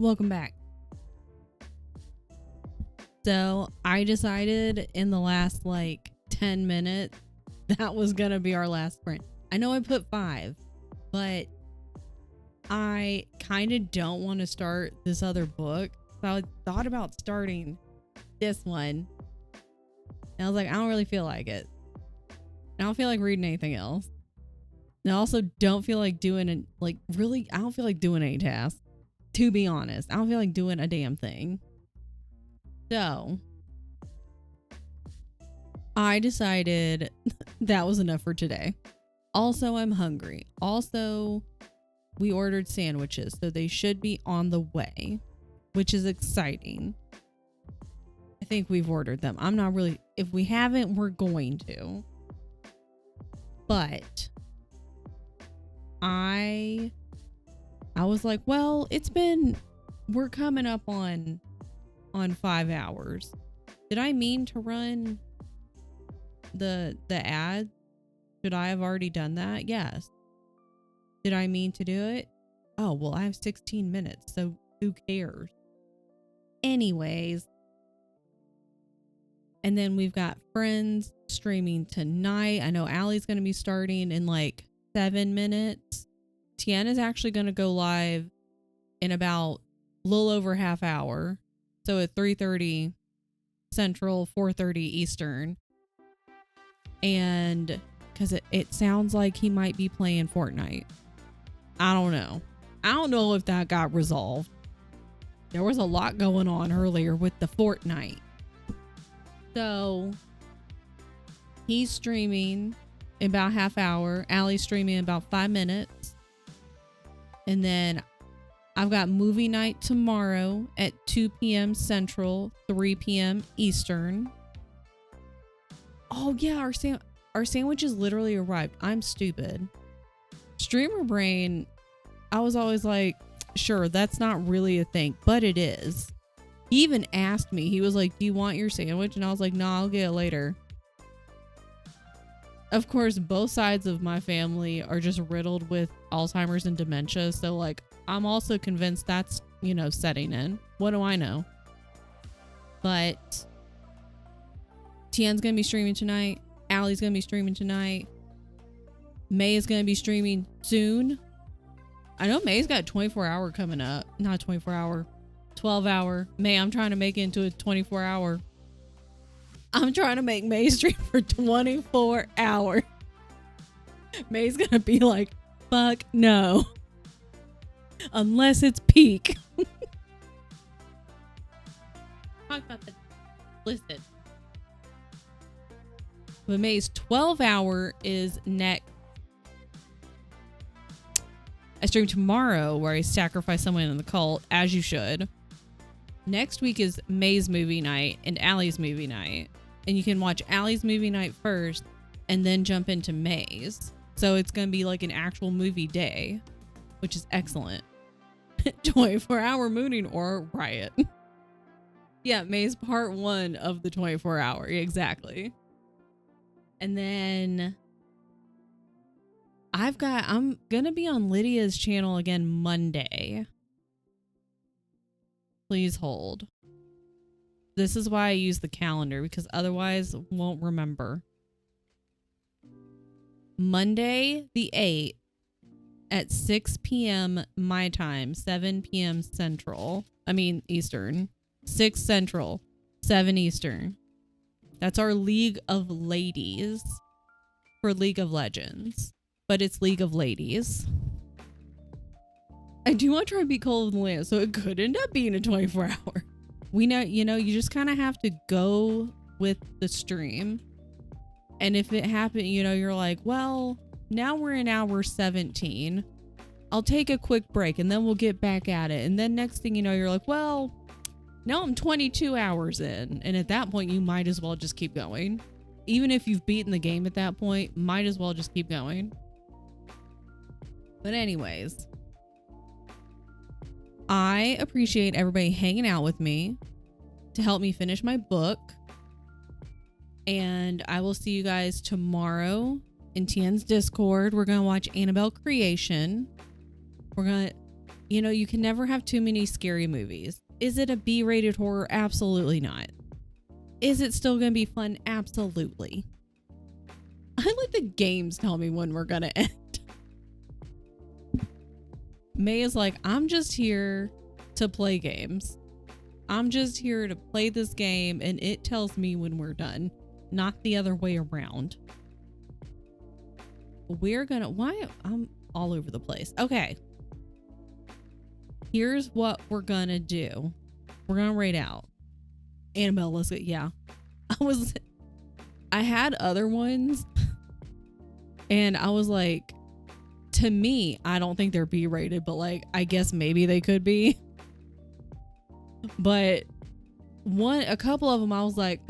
Welcome back. So I decided in the last like 10 minutes that was going to be our last sprint. I know I put 5, but I kind of don't want to start this other book. So I thought about starting this one. And I was like, I don't really feel like it. I don't feel like reading anything else. And I also don't feel like doing I don't feel like doing any tasks. To be honest, I don't feel like doing a damn thing. So I decided that was enough for today. Also, I'm hungry. Also, we ordered sandwiches, so they should be on the way, which is exciting. I think we've ordered them. I'm not really, if we haven't, we're going to. But I was like, well, we're coming up on 5 hours. Did I mean to run the ad? Should I have already done that? Yes. Did I mean to do it? Oh, well, I have 16 minutes, so who cares? Anyways. And then we've got Friends streaming tonight. I know Allie's going to be starting in like 7 minutes. Tiana's actually going to go live in about a little over half hour. So at 3:30 Central, 4:30 Eastern. And because it sounds like he might be playing Fortnite. I don't know. I don't know if that got resolved. There was a lot going on earlier with the Fortnite. So he's streaming in about half hour. Allie's streaming in about 5 minutes. And then I've got movie night tomorrow at 2 p.m. Central, 3 p.m. Eastern. Oh yeah, our sandwiches literally arrived. I'm stupid. Streamer brain, I was always like, sure, that's not really a thing, but it is. He even asked me, he was like, do you want your sandwich? And I was like, no, I'll get it later. Of course, both sides of my family are just riddled with Alzheimer's and dementia. So like, I'm also convinced that's, setting in. What do I know? But Tian's going to be streaming tonight. Allie's going to be streaming tonight. May is going to be streaming soon. I know May's got 24-hour coming up. Not 24-hour. 12-hour. May, I'm trying to make it into a 24-hour. I'm trying to make May stream for 24 hours. May's going to be like, fuck no. Unless it's peak. Talk about the... Listen. But May's 12-hour is next. I stream tomorrow where I sacrifice someone in the cult, as you should. Next week is May's movie night and Allie's movie night. And you can watch Allie's movie night first and then jump into May's. So it's going to be like an actual movie day, which is excellent. 24-hour mooning or riot. Yeah, May's part 1 of the 24-hour. Exactly. And then I'm going to be on Lydia's channel again Monday. Please hold. This is why I use the calendar, because otherwise won't remember. Monday the 8th at 6 p.m. my time, 7 p.m. Central. I mean Eastern. 6 Central, 7 Eastern. That's our League of Ladies for League of Legends. But it's League of Ladies. I do want to try and beat Call of the Lamb, so it could end up being a 24-hour. We know, you just kind of have to go with the stream. And if it happened, you're like, well, now we're in hour 17. I'll take a quick break and then we'll get back at it. And then next thing you know, you're like, well, now I'm 22 hours in. And at that point, you might as well just keep going. Even if you've beaten the game at that point, might as well just keep going. But anyways, I appreciate everybody hanging out with me to help me finish my book. And I will see you guys tomorrow in Tien's Discord. We're going to watch Annabelle Creation. We're going to... you know, you can never have too many scary movies. Is it a B-rated horror? Absolutely not. Is it still going to be fun? Absolutely. I let the games tell me when we're going to end. May is like, I'm just here to play games. I'm just here to play this game and it tells me when we're done, not the other way around. I'm all over the place. Okay. Here's what we're gonna do. We're gonna rate out. Annabelle, let's go. Yeah. I had other ones and I was like, to me, I don't think they're B-rated, but like, I guess maybe they could be. But a couple of them, I was like,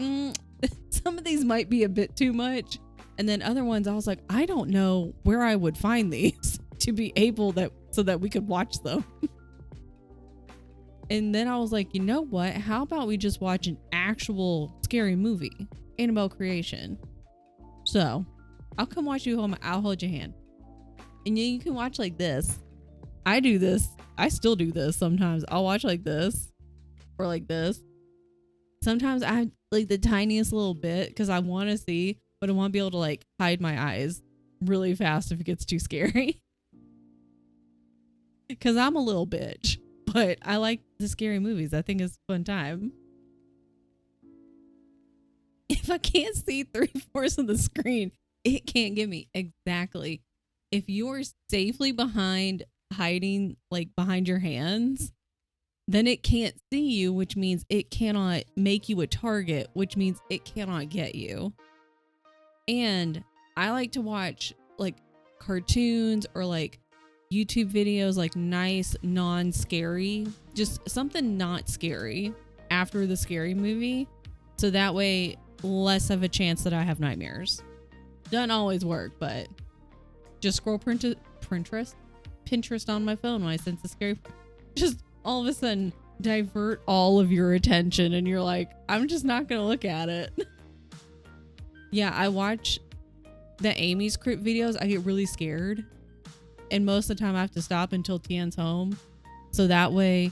some of these might be a bit too much. And then other ones, I was like, I don't know where I would find these to be able so that we could watch them. And then I was like, you know what? How about we just watch an actual scary movie, Annabelle Creation? So I'll come watch you home. I'll hold your hand. And you can watch like this. I do this. I still do this sometimes. I'll watch like this or like this. Sometimes I have like the tiniest little bit because I want to see, but I want to be able to like hide my eyes really fast if it gets too scary. Because I'm a little bitch, but I like the scary movies. I think it's a fun time. If I can't see 3/4 of the screen, it can't get me. Exactly. If you're safely hiding like behind your hands, then it can't see you, which means it cannot make you a target, which means it cannot get you. And I like to watch like cartoons or like YouTube videos, like nice, non-scary, just something not scary after the scary movie. So that way, less of a chance that I have nightmares. Doesn't always work, but just scroll Pinterest on my phone when I sense a scary. Just all of a sudden divert all of your attention and you're like, I'm just not going to look at it. Yeah, I watch the Amy's Crypt videos. I get really scared. And most of the time I have to stop until Tian's home. So that way,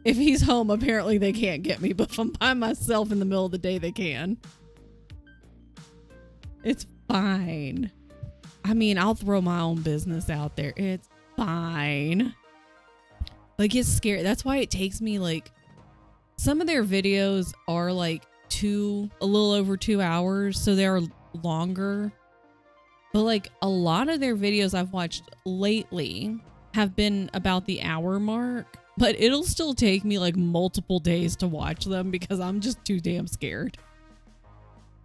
if he's home, apparently they can't get me. But if I'm by myself in the middle of the day, they can. It's fine. I mean, I'll throw my own business out there. It's fine. Like, it's scary. That's why it takes me like, some of their videos are like a little over 2 hours. So they're longer. But like a lot of their videos I've watched lately have been about the hour mark. But it'll still take me like multiple days to watch them because I'm just too damn scared.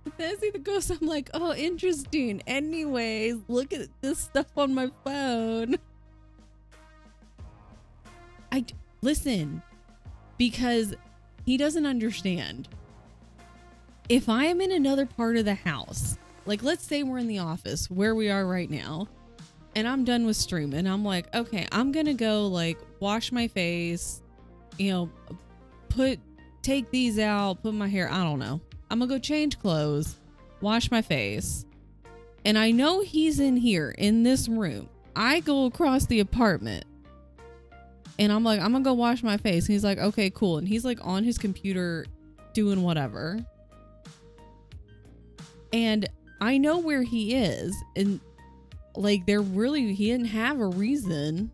But then I see the ghost, I'm like, oh, interesting. Anyways, look at this stuff on my phone. Listen, because he doesn't understand. If I am in another part of the house, like let's say we're in the office where we are right now, and I'm done with streaming, I'm like, okay, I'm gonna go like wash my face, take these out, put my hair, I don't know. I'm gonna go change clothes, wash my face. And I know he's in here in this room. I go across the apartment and I'm like, I'm gonna go wash my face. And he's like, okay, cool. And he's like on his computer doing whatever. And I know where he is. And like, he didn't have a reason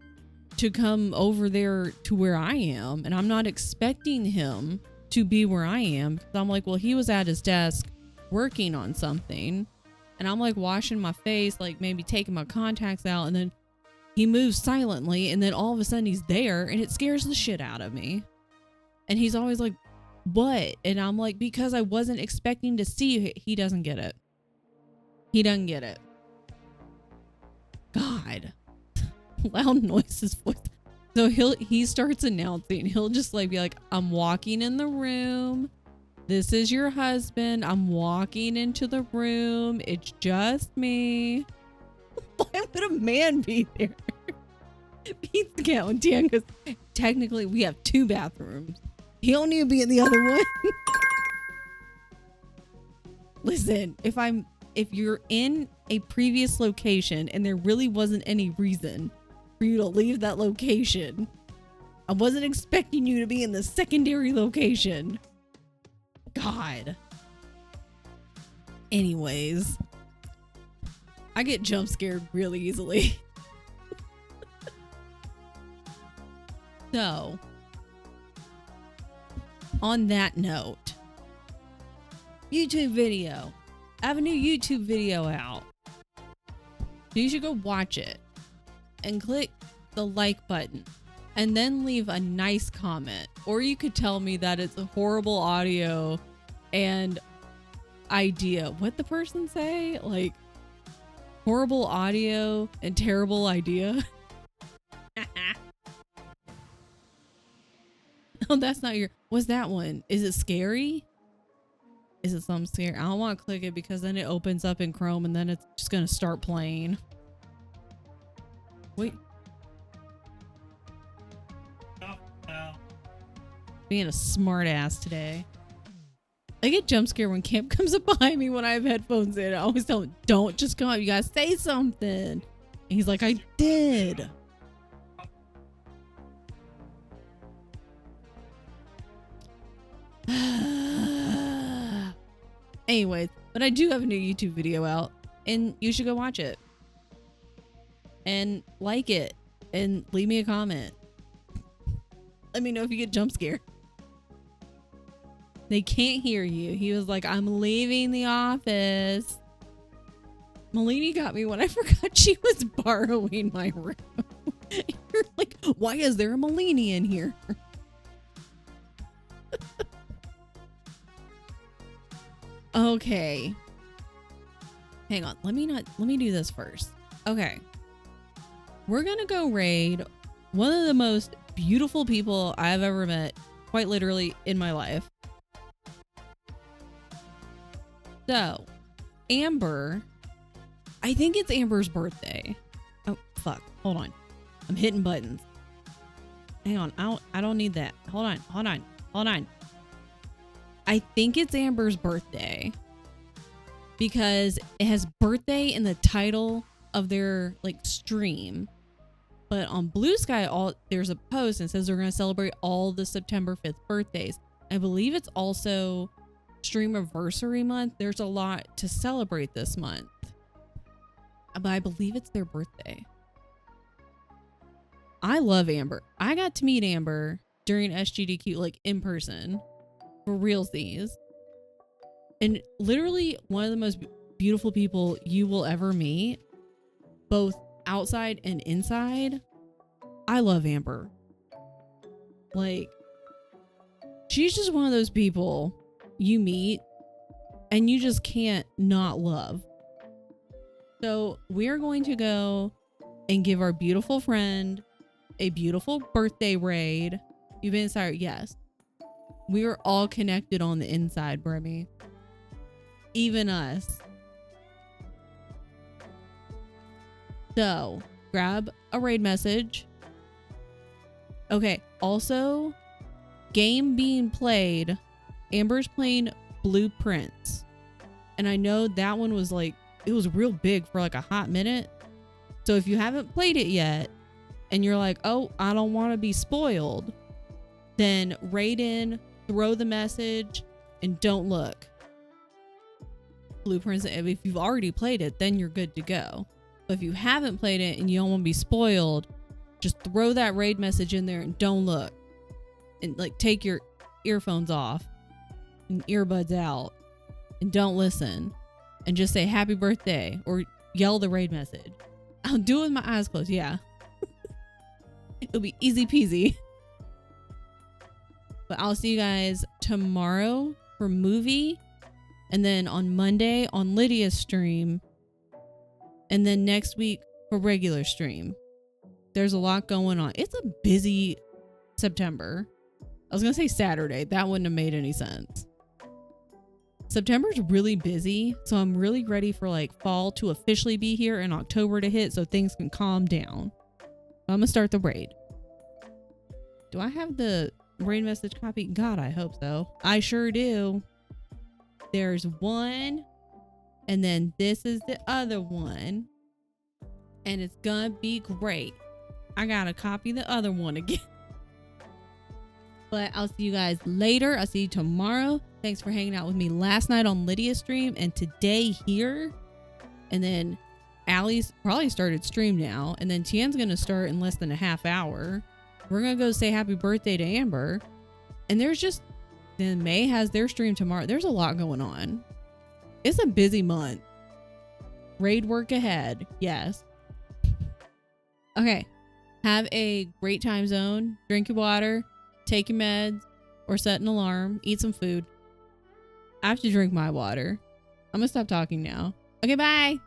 to come over there to where I am. And I'm not expecting him to be where I am. So I'm like, well, he was at his desk working on something. And I'm like washing my face, like maybe taking my contacts out. And then he moves silently. And then all of a sudden he's there and it scares the shit out of me. And he's always like, what? And I'm like, because I wasn't expecting to see you. He doesn't get it. He doesn't get it. God. Loud noises. Voice. So he starts announcing. He'll just like be like, I'm walking in the room. This is your husband. I'm walking into the room. It's just me. Why would a man be there? Pete's counting. Tian goes, technically we have 2 bathrooms. He don't need to be in the other one. Listen, if you're in a previous location and there really wasn't any reason for you to leave that location. I wasn't expecting you to be in the secondary location. God. Anyways, I get jump scared really easily. So, on that note, YouTube video. I have a new YouTube video out. You should go watch it and click the like button and then leave a nice comment. Or you could tell me that it's a horrible audio and idea. What the person say? Like, horrible audio and terrible idea. Oh, that's not your. What's that one? Is it scary? Is it something scary? I don't want to click it because then it opens up in Chrome and then it's just going to start playing. Wait. No. Being a smart ass today. I get jump scared when Camp comes up behind me when I have headphones in. I always tell him, don't just come up. You gotta say something. And he's like, I did. Anyways, but I do have a new YouTube video out and you should go watch it. And like it. And leave me a comment. Let me know if you get jump scared. They can't hear you. He was like, I'm leaving the office. Malini got me when I forgot she was borrowing my room. You're like, why is there a Malini in here? Okay. Hang on. Let me do this first. Okay. We're going to go raid one of the most beautiful people I've ever met, quite literally in my life. So, Amber, I think it's Amber's birthday. Oh, fuck. Hold on. I'm hitting buttons. Hang on. I don't need that. Hold on. I think it's Amber's birthday because it has birthday in the title of their like stream. But on Blue Sky, there's a post and says they're going to celebrate all the September 5th birthdays. I believe it's also Streamiversary month. There's a lot to celebrate this month. But I believe it's their birthday. I love Amber. I got to meet Amber during SGDQ, like in person. For realsies. And literally one of the most beautiful people you will ever meet, both outside and inside. I love Amber. Like, she's just one of those people you meet and you just can't not love. So we're going to go and give our beautiful friend a beautiful birthday raid. You've been inside? Yes. We are all connected on the inside, Bremy. Even us. So, grab a raid message. Okay, also, game being played, Amber's playing Blueprints. And I know that one was like, it was real big for like a hot minute. So if you haven't played it yet, and you're like, oh, I don't want to be spoiled, then raid in, throw the message, and don't look. Blueprints, if you've already played it, then you're good to go. But if you haven't played it and you don't want to be spoiled, just throw that raid message in there and don't look. And like take your earphones off and earbuds out and don't listen. And just say happy birthday or yell the raid message. I'll do it with my eyes closed, yeah. It'll be easy peasy. But I'll see you guys tomorrow for movie. And then on Monday on Lydia's stream. And then next week for regular stream. There's a lot going on. It's a busy September. I was going to say Saturday. That wouldn't have made any sense. September's really busy. So I'm really ready for like fall to officially be here and October to hit so things can calm down. I'm going to start the raid. Do I have the raid message copy? God, I hope so. I sure do. There's one. And then this is the other one. And it's gonna be great. I gotta copy the other one again. But I'll see you guys later. I'll see you tomorrow. Thanks for hanging out with me last night on Lydia's stream and today here. And then Allie's probably started stream now. And then Tian's going to start in less than a half hour. We're going to go say happy birthday to Amber. And then May has their stream tomorrow. There's a lot going on. It's a busy month. Raid work ahead. Yes. Okay. Have a great time zone. Drink your water. Take your meds. Or set an alarm. Eat some food. I have to drink my water. I'm going to stop talking now. Okay, bye.